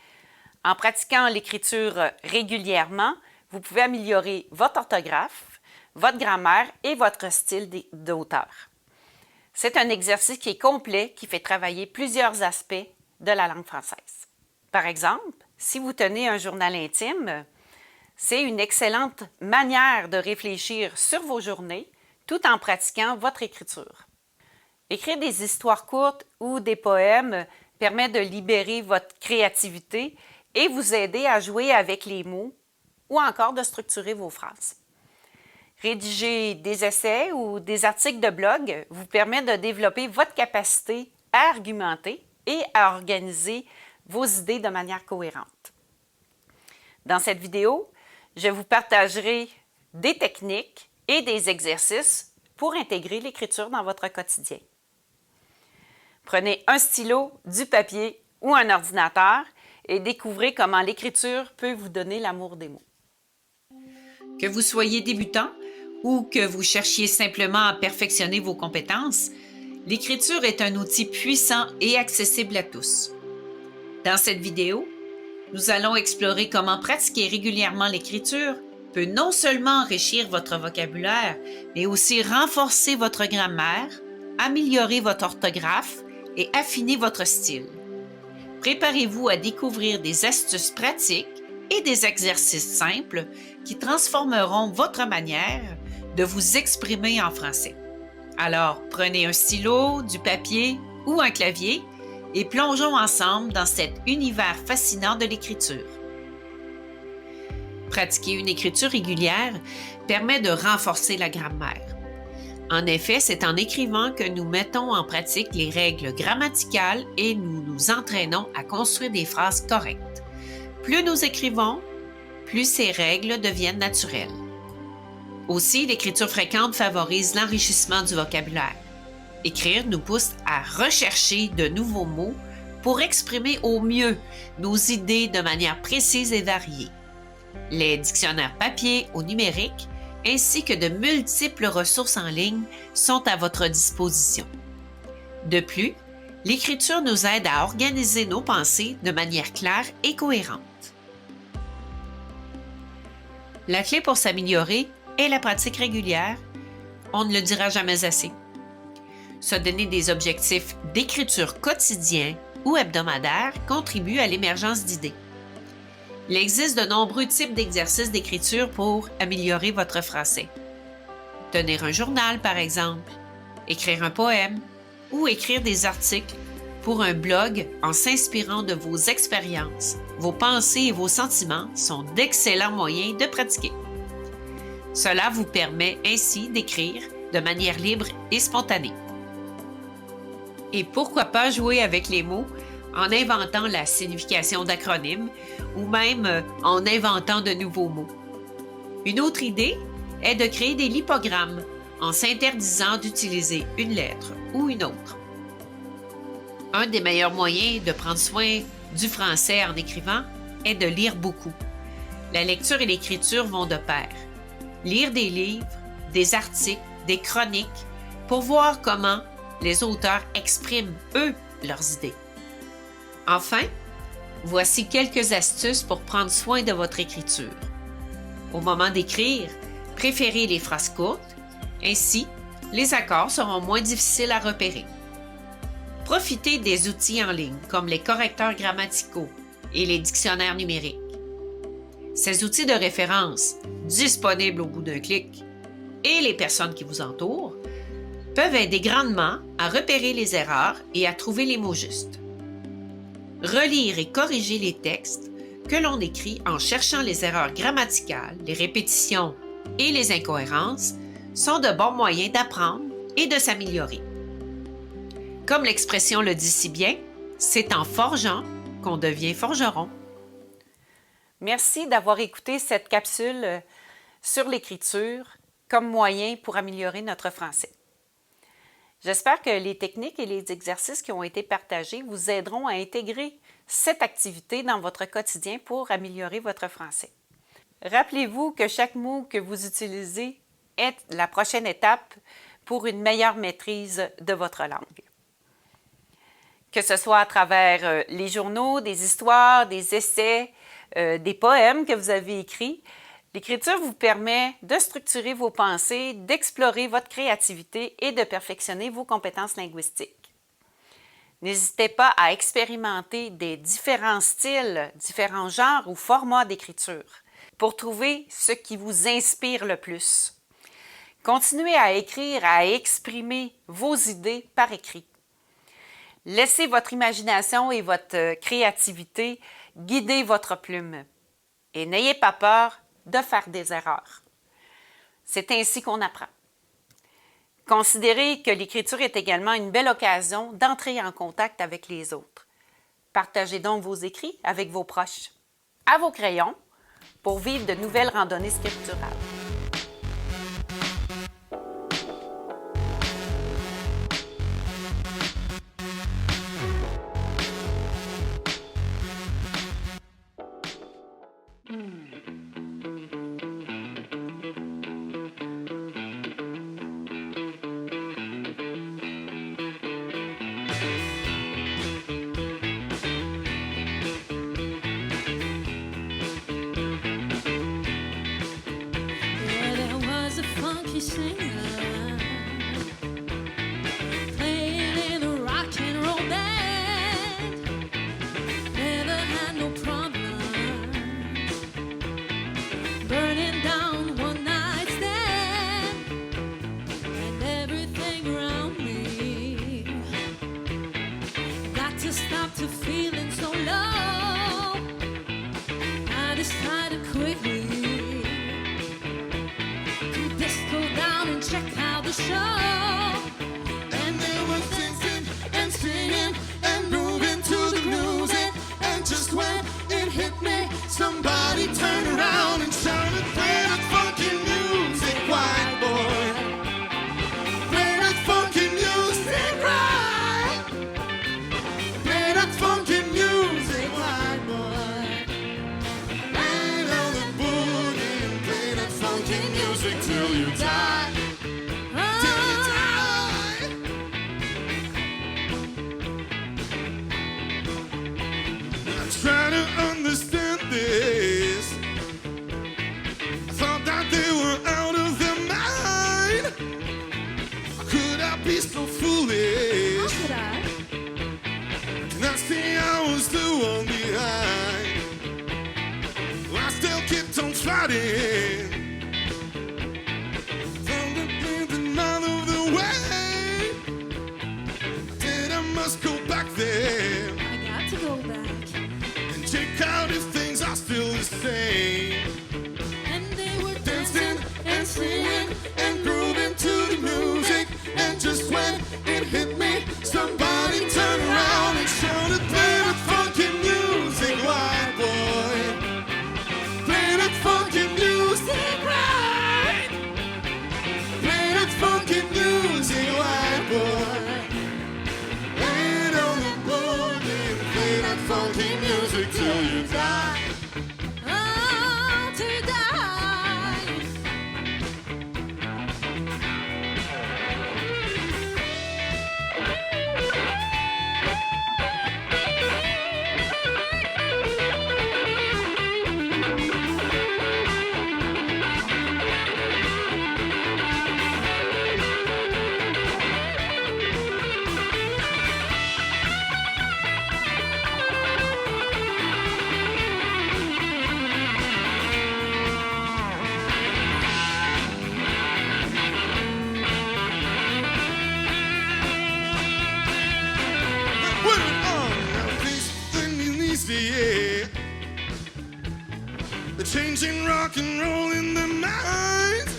En pratiquant l'écriture régulièrement, vous pouvez améliorer votre orthographe, votre grammaire et votre style d'auteur. C'est un exercice qui est complet, qui fait travailler plusieurs aspects de la langue française. Par exemple, si vous tenez un journal intime, c'est une excellente manière de réfléchir sur vos journées tout en pratiquant votre écriture. Écrire des histoires courtes ou des poèmes permet de libérer votre créativité et vous aider à jouer avec les mots ou encore de structurer vos phrases. Rédiger des essais ou des articles de blog vous permet de développer votre capacité à argumenter et à organiser vos idées de manière cohérente. Dans cette vidéo, je vous partagerai des techniques et des exercices pour intégrer l'écriture dans votre quotidien. Prenez un stylo, du papier ou un ordinateur et découvrez comment l'écriture peut vous donner l'amour des mots. Que vous soyez débutant ou que vous cherchiez simplement à perfectionner vos compétences, l'écriture est un outil puissant et accessible à tous. Dans cette vidéo, nous allons explorer comment pratiquer régulièrement l'écriture peut non seulement enrichir votre vocabulaire, mais aussi renforcer votre grammaire, améliorer votre orthographe et affiner votre style. Préparez-vous à découvrir des astuces pratiques et des exercices simples qui transformeront votre manière de vous exprimer en français. Alors, prenez un stylo, du papier ou un clavier et plongeons ensemble dans cet univers fascinant de l'écriture. Pratiquer une écriture régulière permet de renforcer la grammaire. En effet, c'est en écrivant que nous mettons en pratique les règles grammaticales et nous nous entraînons à construire des phrases correctes. Plus nous écrivons, plus ces règles deviennent naturelles. Aussi, l'écriture fréquente favorise l'enrichissement du vocabulaire. Écrire nous pousse à rechercher de nouveaux mots pour exprimer au mieux nos idées de manière précise et variée. Les dictionnaires papier ou numériques, ainsi que de multiples ressources en ligne sont à votre disposition. De plus, l'écriture nous aide à organiser nos pensées de manière claire et cohérente. La clé pour s'améliorer est la pratique régulière. On ne le dira jamais assez. Se donner des objectifs d'écriture quotidiens ou hebdomadaires contribue à l'émergence d'idées. Il existe de nombreux types d'exercices d'écriture pour améliorer votre français. Tenir un journal, par exemple, écrire un poème ou écrire des articles pour un blog en s'inspirant de vos expériences, vos pensées et vos sentiments sont d'excellents moyens de pratiquer. Cela vous permet ainsi d'écrire de manière libre et spontanée. Et pourquoi pas jouer avec les mots en inventant la signification d'acronymes ou même en inventant de nouveaux mots. Une autre idée est de créer des lipogrammes en s'interdisant d'utiliser une lettre ou une autre. Un des meilleurs moyens de prendre soin du français en écrivant est de lire beaucoup. La lecture et l'écriture vont de pair. Lire des livres, des articles, des chroniques pour voir comment les auteurs expriment, eux, leurs idées. Enfin, voici quelques astuces pour prendre soin de votre écriture. Au moment d'écrire, préférez les phrases courtes, ainsi, les accords seront moins difficiles à repérer. Profitez des outils en ligne comme les correcteurs grammaticaux et les dictionnaires numériques. Ces outils de référence, disponibles au bout d'un clic, et les personnes qui vous entourent, peuvent aider grandement à repérer les erreurs et à trouver les mots justes. Relire et corriger les textes que l'on écrit en cherchant les erreurs grammaticales, les répétitions et les incohérences sont de bons moyens d'apprendre et de s'améliorer. Comme l'expression le dit si bien, c'est en forgeant qu'on devient forgeron. Merci d'avoir écouté cette capsule sur l'écriture comme moyen pour améliorer notre français. J'espère que les techniques et les exercices qui ont été partagés vous aideront à intégrer cette activité dans votre quotidien pour améliorer votre français. Rappelez-vous que chaque mot que vous utilisez est la prochaine étape pour une meilleure maîtrise de votre langue. Que ce soit à travers les journaux, des histoires, des essais, des poèmes que vous avez écrits, l'écriture vous permet de structurer vos pensées, d'explorer votre créativité et de perfectionner vos compétences linguistiques. N'hésitez pas à expérimenter des différents styles, différents genres ou formats d'écriture pour trouver ce qui vous inspire le plus. Continuez à écrire, à exprimer vos idées par écrit. Laissez votre imagination et votre créativité guider votre plume. Et n'ayez pas peur de faire des erreurs. C'est ainsi qu'on apprend. Considérez que l'écriture est également une belle occasion d'entrer en contact avec les autres. Partagez donc vos écrits avec vos proches. À vos crayons pour vivre de nouvelles randonnées scripturales. To feeling so low, I decided quickly to just go down and check out the show. And they were singing and singing and moving to the music. And just when it hit me, somebody turned around and shouted, "Play that funky music, white boy. Play that funky music, right? Play that funky music, white boy. Play on the boogie and play that funky music till you die. Till you die." I'm trying to understand this. I thought that they were out of their mind. Could I be so foolish? How could I? I see I was the one behind. I still kept on fighting. Found the living out of the way. Then I must go back there. I got to go back and check out if things are still the same. And they were dancing and singing and grooving to the music. And just when it hit me, somebody turned around and shouted, "Play that funky music, white boy. Play that funky music, right? Play that funky music, white boy. Play it on the boogie, play that funky music till you die. Oh, till you die." Put it on now, this thing is easy, yeah. The changing rock and roll in the mind.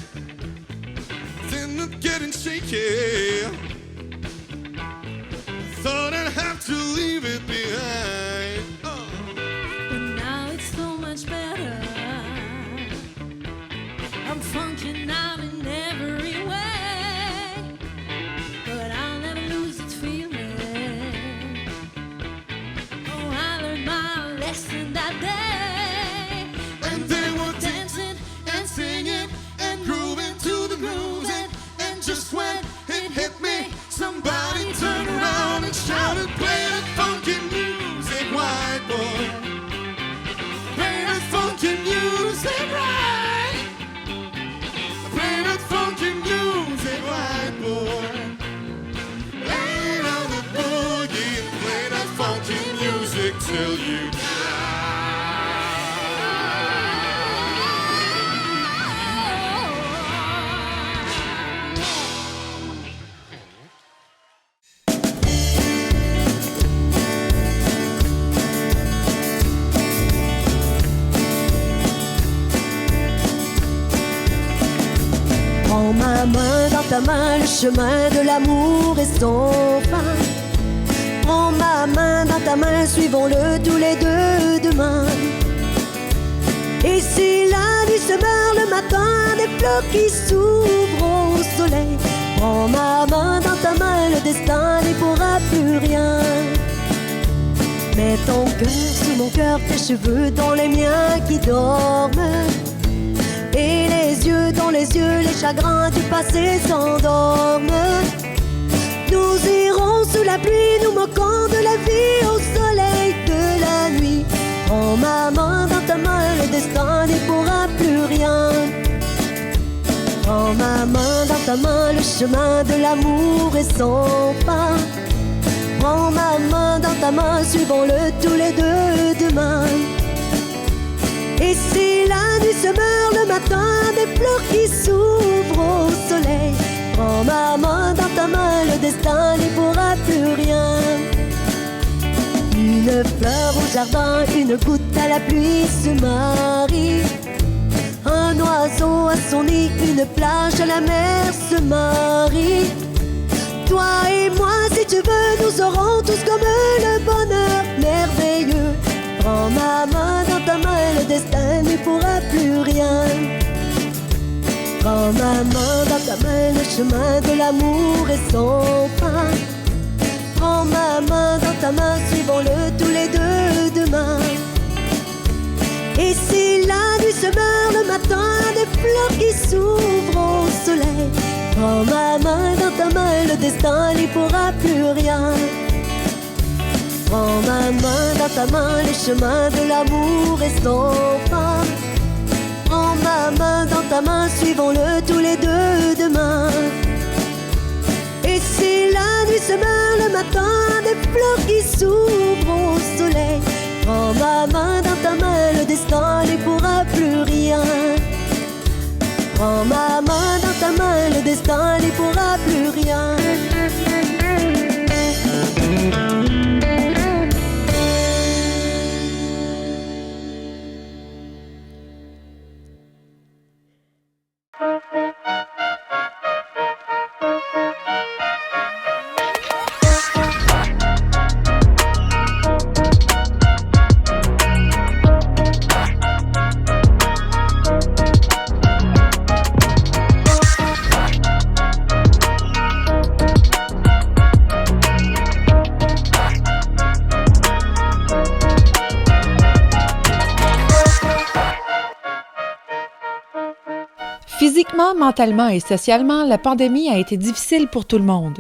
Then they're getting shaky. Thought I'd have to leave it behind. But now it's so much better. I'm funking out in every way. But I'll never lose its feeling. Oh, I learned my lesson that day. And they were dancing and singing and grooving to the music. And just when it hit me, somebody turned around and shouted, "Play that funky music, white boy. Play that funky music, right? Play that funky main dans ta main, le chemin de l'amour est sans fin. Prends ma main dans ta main, suivons-le tous les deux demain. Et si la nuit se meurt le matin, des fleurs qui s'ouvrent au soleil, prends ma main dans ta main, le destin n'y pourra plus rien. Mets ton cœur sous mon cœur, tes cheveux dans les miens qui dorment, et les yeux dans les yeux, les chagrins du passé s'endorment. Nous irons sous la pluie, nous moquant de la vie au soleil de la nuit. Prends ma main dans ta main, le destin n'y pourra plus rien. Prends ma main dans ta main, le chemin de l'amour est sans fin. Prends ma main dans ta main, suivons-le tous les deux demain. Et si la nuit se meurt le matin, des fleurs qui s'ouvrent au soleil, prends ma main dans ta main, le destin n'y pourra plus rien. Une fleur au jardin, une goutte à la pluie se marie. Un oiseau à son nid, une plage à la mer se marie. Toi et moi, si tu veux, nous aurons tous comme le bonheur merveilleux. Prends ma main dans ta main, le destin n'y pourra plus rien. Prends ma main dans ta main, le chemin de l'amour est sans fin. Prends ma main dans ta main, suivons-le tous les deux demain. Et si la nuit se meurt le matin, des fleurs qui s'ouvrent au soleil, prends ma main dans ta main, le destin n'y pourra plus rien. Prends ma main dans ta main, le chemin de l'amour est sans fin. Prends ma main dans ta main, suivons-le tous les deux demain. Et si la nuit se meurt le matin, des fleurs qui s'ouvrent au soleil, prends ma main dans ta main, le destin n'y pourra plus rien. Prends ma main dans ta main, le destin n'y pourra plus rien. Physiquement, mentalement et socialement, la pandémie a été difficile pour tout le monde.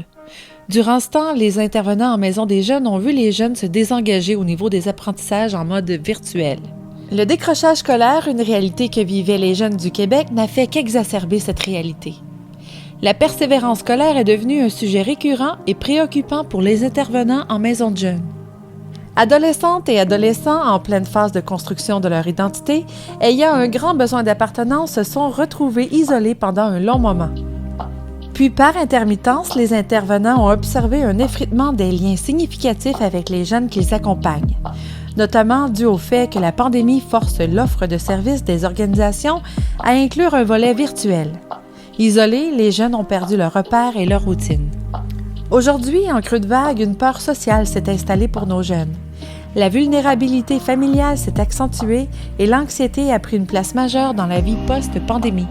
Durant ce temps, les intervenants en maison des jeunes ont vu les jeunes se désengager au niveau des apprentissages en mode virtuel. Le décrochage scolaire, une réalité que vivaient les jeunes du Québec, n'a fait qu'exacerber cette réalité. La persévérance scolaire est devenue un sujet récurrent et préoccupant pour les intervenants en maison de jeunes. Adolescentes et adolescents en pleine phase de construction de leur identité, ayant un grand besoin d'appartenance, se sont retrouvés isolés pendant un long moment. Puis, par intermittence, les intervenants ont observé un effritement des liens significatifs avec les jeunes qu'ils accompagnent, notamment dû au fait que la pandémie force l'offre de services des organisations à inclure un volet virtuel. Isolés, les jeunes ont perdu leurs repères et leur routine. Aujourd'hui, en creux de vague, une peur sociale s'est installée pour nos jeunes. La vulnérabilité familiale s'est accentuée et l'anxiété a pris une place majeure dans la vie post-pandémie.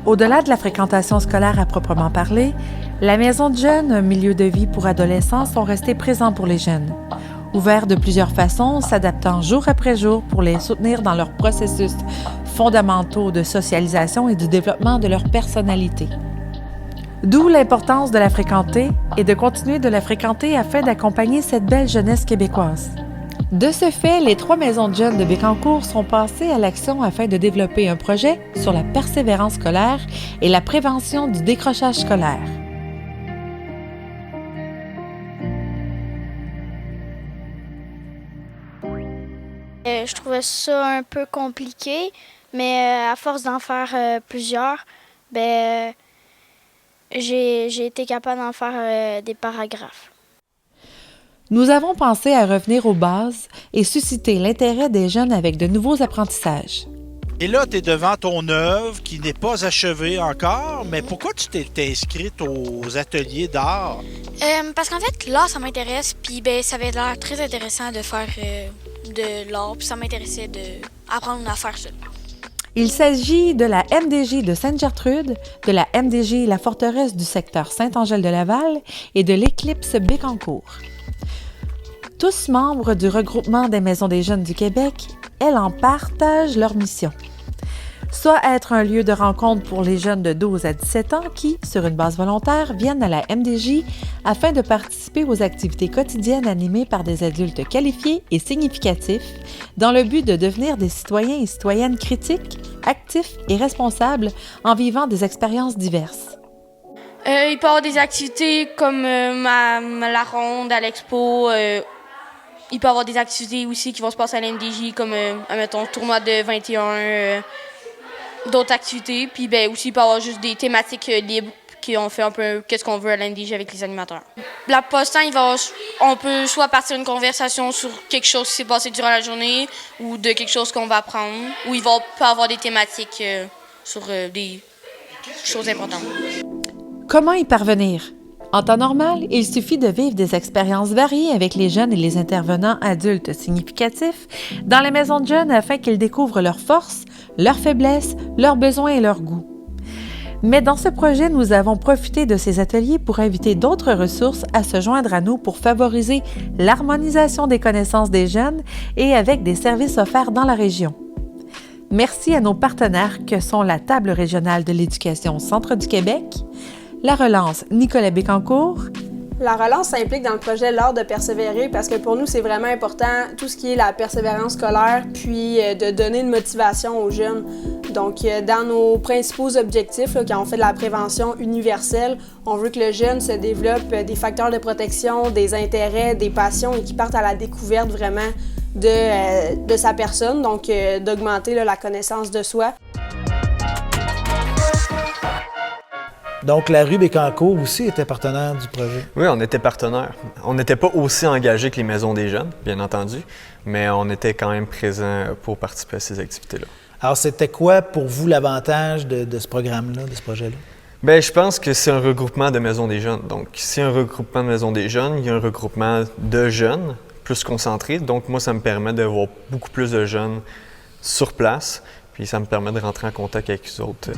Au-delà de la fréquentation scolaire à proprement parler, la maison de jeunes, un milieu de vie pour adolescents, sont restés présents pour les jeunes. Ouverts de plusieurs façons, s'adaptant jour après jour pour les soutenir dans leurs processus fondamentaux de socialisation et du développement de leur personnalité. D'où l'importance de la fréquenter et de continuer de la fréquenter afin d'accompagner cette belle jeunesse québécoise. De ce fait, les 3 maisons de jeunes de Bécancour sont passées à l'action afin de développer un projet sur la persévérance scolaire et la prévention du décrochage scolaire. Je trouvais ça un peu compliqué, mais à force d'en faire plusieurs, j'ai été capable d'en faire des paragraphes. Nous avons pensé à revenir aux bases et susciter l'intérêt des jeunes avec de nouveaux apprentissages. Et là, tu es devant ton œuvre qui n'est pas achevée encore, mais pourquoi tu t'es inscrite aux ateliers d'art? Parce qu'en fait, l'art, ça m'intéresse, puis ben, ça avait l'air très intéressant de faire de l'art, puis ça m'intéressait d'apprendre à faire ça. Il s'agit de la MDJ de Sainte-Gertrude, de la MDJ La Forteresse du secteur Saint-Angèle-de-Laval et de l'Éclipse Bécancour. Tous membres du regroupement des Maisons des Jeunes du Québec, elles en partagent leur mission. Soit être un lieu de rencontre pour les jeunes de 12 à 17 ans qui, sur une base volontaire, viennent à la MDJ afin de participer aux activités quotidiennes animées par des adultes qualifiés et significatifs dans le but de devenir des citoyens et citoyennes critiques, actifs et responsables en vivant des expériences diverses. Il peut y avoir des activités comme la ronde à l'expo. Il peut y avoir des activités aussi qui vont se passer à l'MDJ comme, admettons, tournoi de 21, d'autres activités. Puis ben, aussi, il peut y avoir juste des thématiques libres qui ont fait un peu qu'est-ce qu'on veut à l'MDJ avec les animateurs. La poste-temps, on peut soit partir une conversation sur quelque chose qui s'est passé durant la journée ou de quelque chose qu'on va apprendre. Ou il va peut avoir des thématiques sur des choses importantes. Comment y parvenir? En temps normal, il suffit de vivre des expériences variées avec les jeunes et les intervenants adultes significatifs dans les maisons de jeunes afin qu'ils découvrent leurs forces, leurs faiblesses, leurs besoins et leurs goûts. Mais dans ce projet, nous avons profité de ces ateliers pour inviter d'autres ressources à se joindre à nous pour favoriser l'harmonisation des connaissances des jeunes et avec des services offerts dans la région. Merci à nos partenaires que sont la Table régionale de l'éducation Centre du Québec, la Relance Nicolas Bécancour. La relance s'implique dans le projet L'Art de persévérer parce que pour nous, c'est vraiment important tout ce qui est la persévérance scolaire puis de donner une motivation aux jeunes. Donc, dans nos principaux objectifs, là, quand on fait de la prévention universelle, on veut que le jeune se développe des facteurs de protection, des intérêts, des passions et qu'il parte à la découverte vraiment de sa personne, donc d'augmenter là, la connaissance de soi. Donc, la rue Bécancour aussi était partenaire du projet. Oui, on était partenaire. On n'était pas aussi engagés que les Maisons des Jeunes, bien entendu, mais on était quand même présents pour participer à ces activités-là. Alors, c'était quoi pour vous l'avantage de ce programme-là, de ce projet-là? Bien, je pense que c'est un regroupement de Maisons des Jeunes. Donc, si un regroupement de Maisons des Jeunes, il y a un regroupement de jeunes plus concentré. Donc, moi, ça me permet de voir beaucoup plus de jeunes sur place, puis ça me permet de rentrer en contact avec eux autres.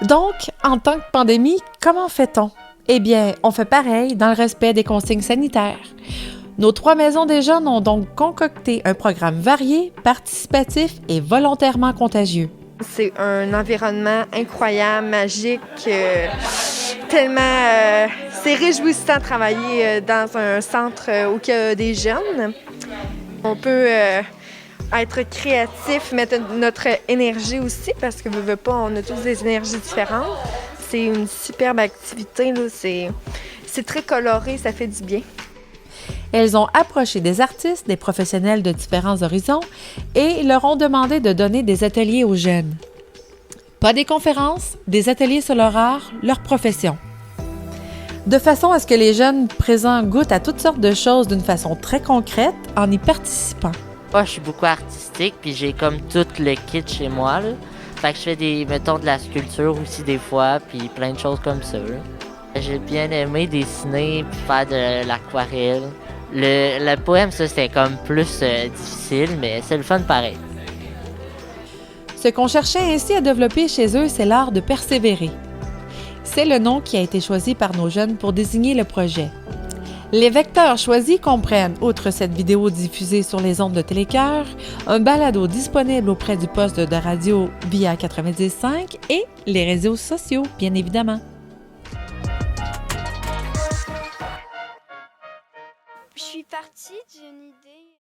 Donc, en temps de pandémie, comment fait-on? Eh bien, on fait pareil dans le respect des consignes sanitaires. Nos 3 maisons des jeunes ont donc concocté un programme varié, participatif et volontairement contagieux. C'est un environnement incroyable, magique, tellement... c'est réjouissant de travailler dans un centre où il y a des jeunes. On peut... être créatif, mettre notre énergie aussi, parce que veut pas, on a tous des énergies différentes. C'est une superbe activité, là. C'est très coloré, ça fait du bien. Elles ont approché des artistes, des professionnels de différents horizons et leur ont demandé de donner des ateliers aux jeunes. Pas des conférences, des ateliers sur leur art, leur profession. De façon à ce que les jeunes présents goûtent à toutes sortes de choses d'une façon très concrète en y participant. Moi, je suis beaucoup artistique, puis j'ai comme tout le kit chez moi, là. Fait que je fais mettons, de la sculpture aussi des fois, puis plein de choses comme ça, là. J'ai bien aimé dessiner, puis faire de l'aquarelle. Le poème, ça, c'était comme plus difficile, mais c'est le fun pareil. Ce qu'on cherchait ainsi à développer chez eux, c'est l'art de persévérer. C'est le nom qui a été choisi par nos jeunes pour désigner le projet. Les vecteurs choisis comprennent, outre cette vidéo diffusée sur les ondes de Télécœur, un balado disponible auprès du poste de radio via 90.5 et les réseaux sociaux, bien évidemment. Je suis partie d'une idée.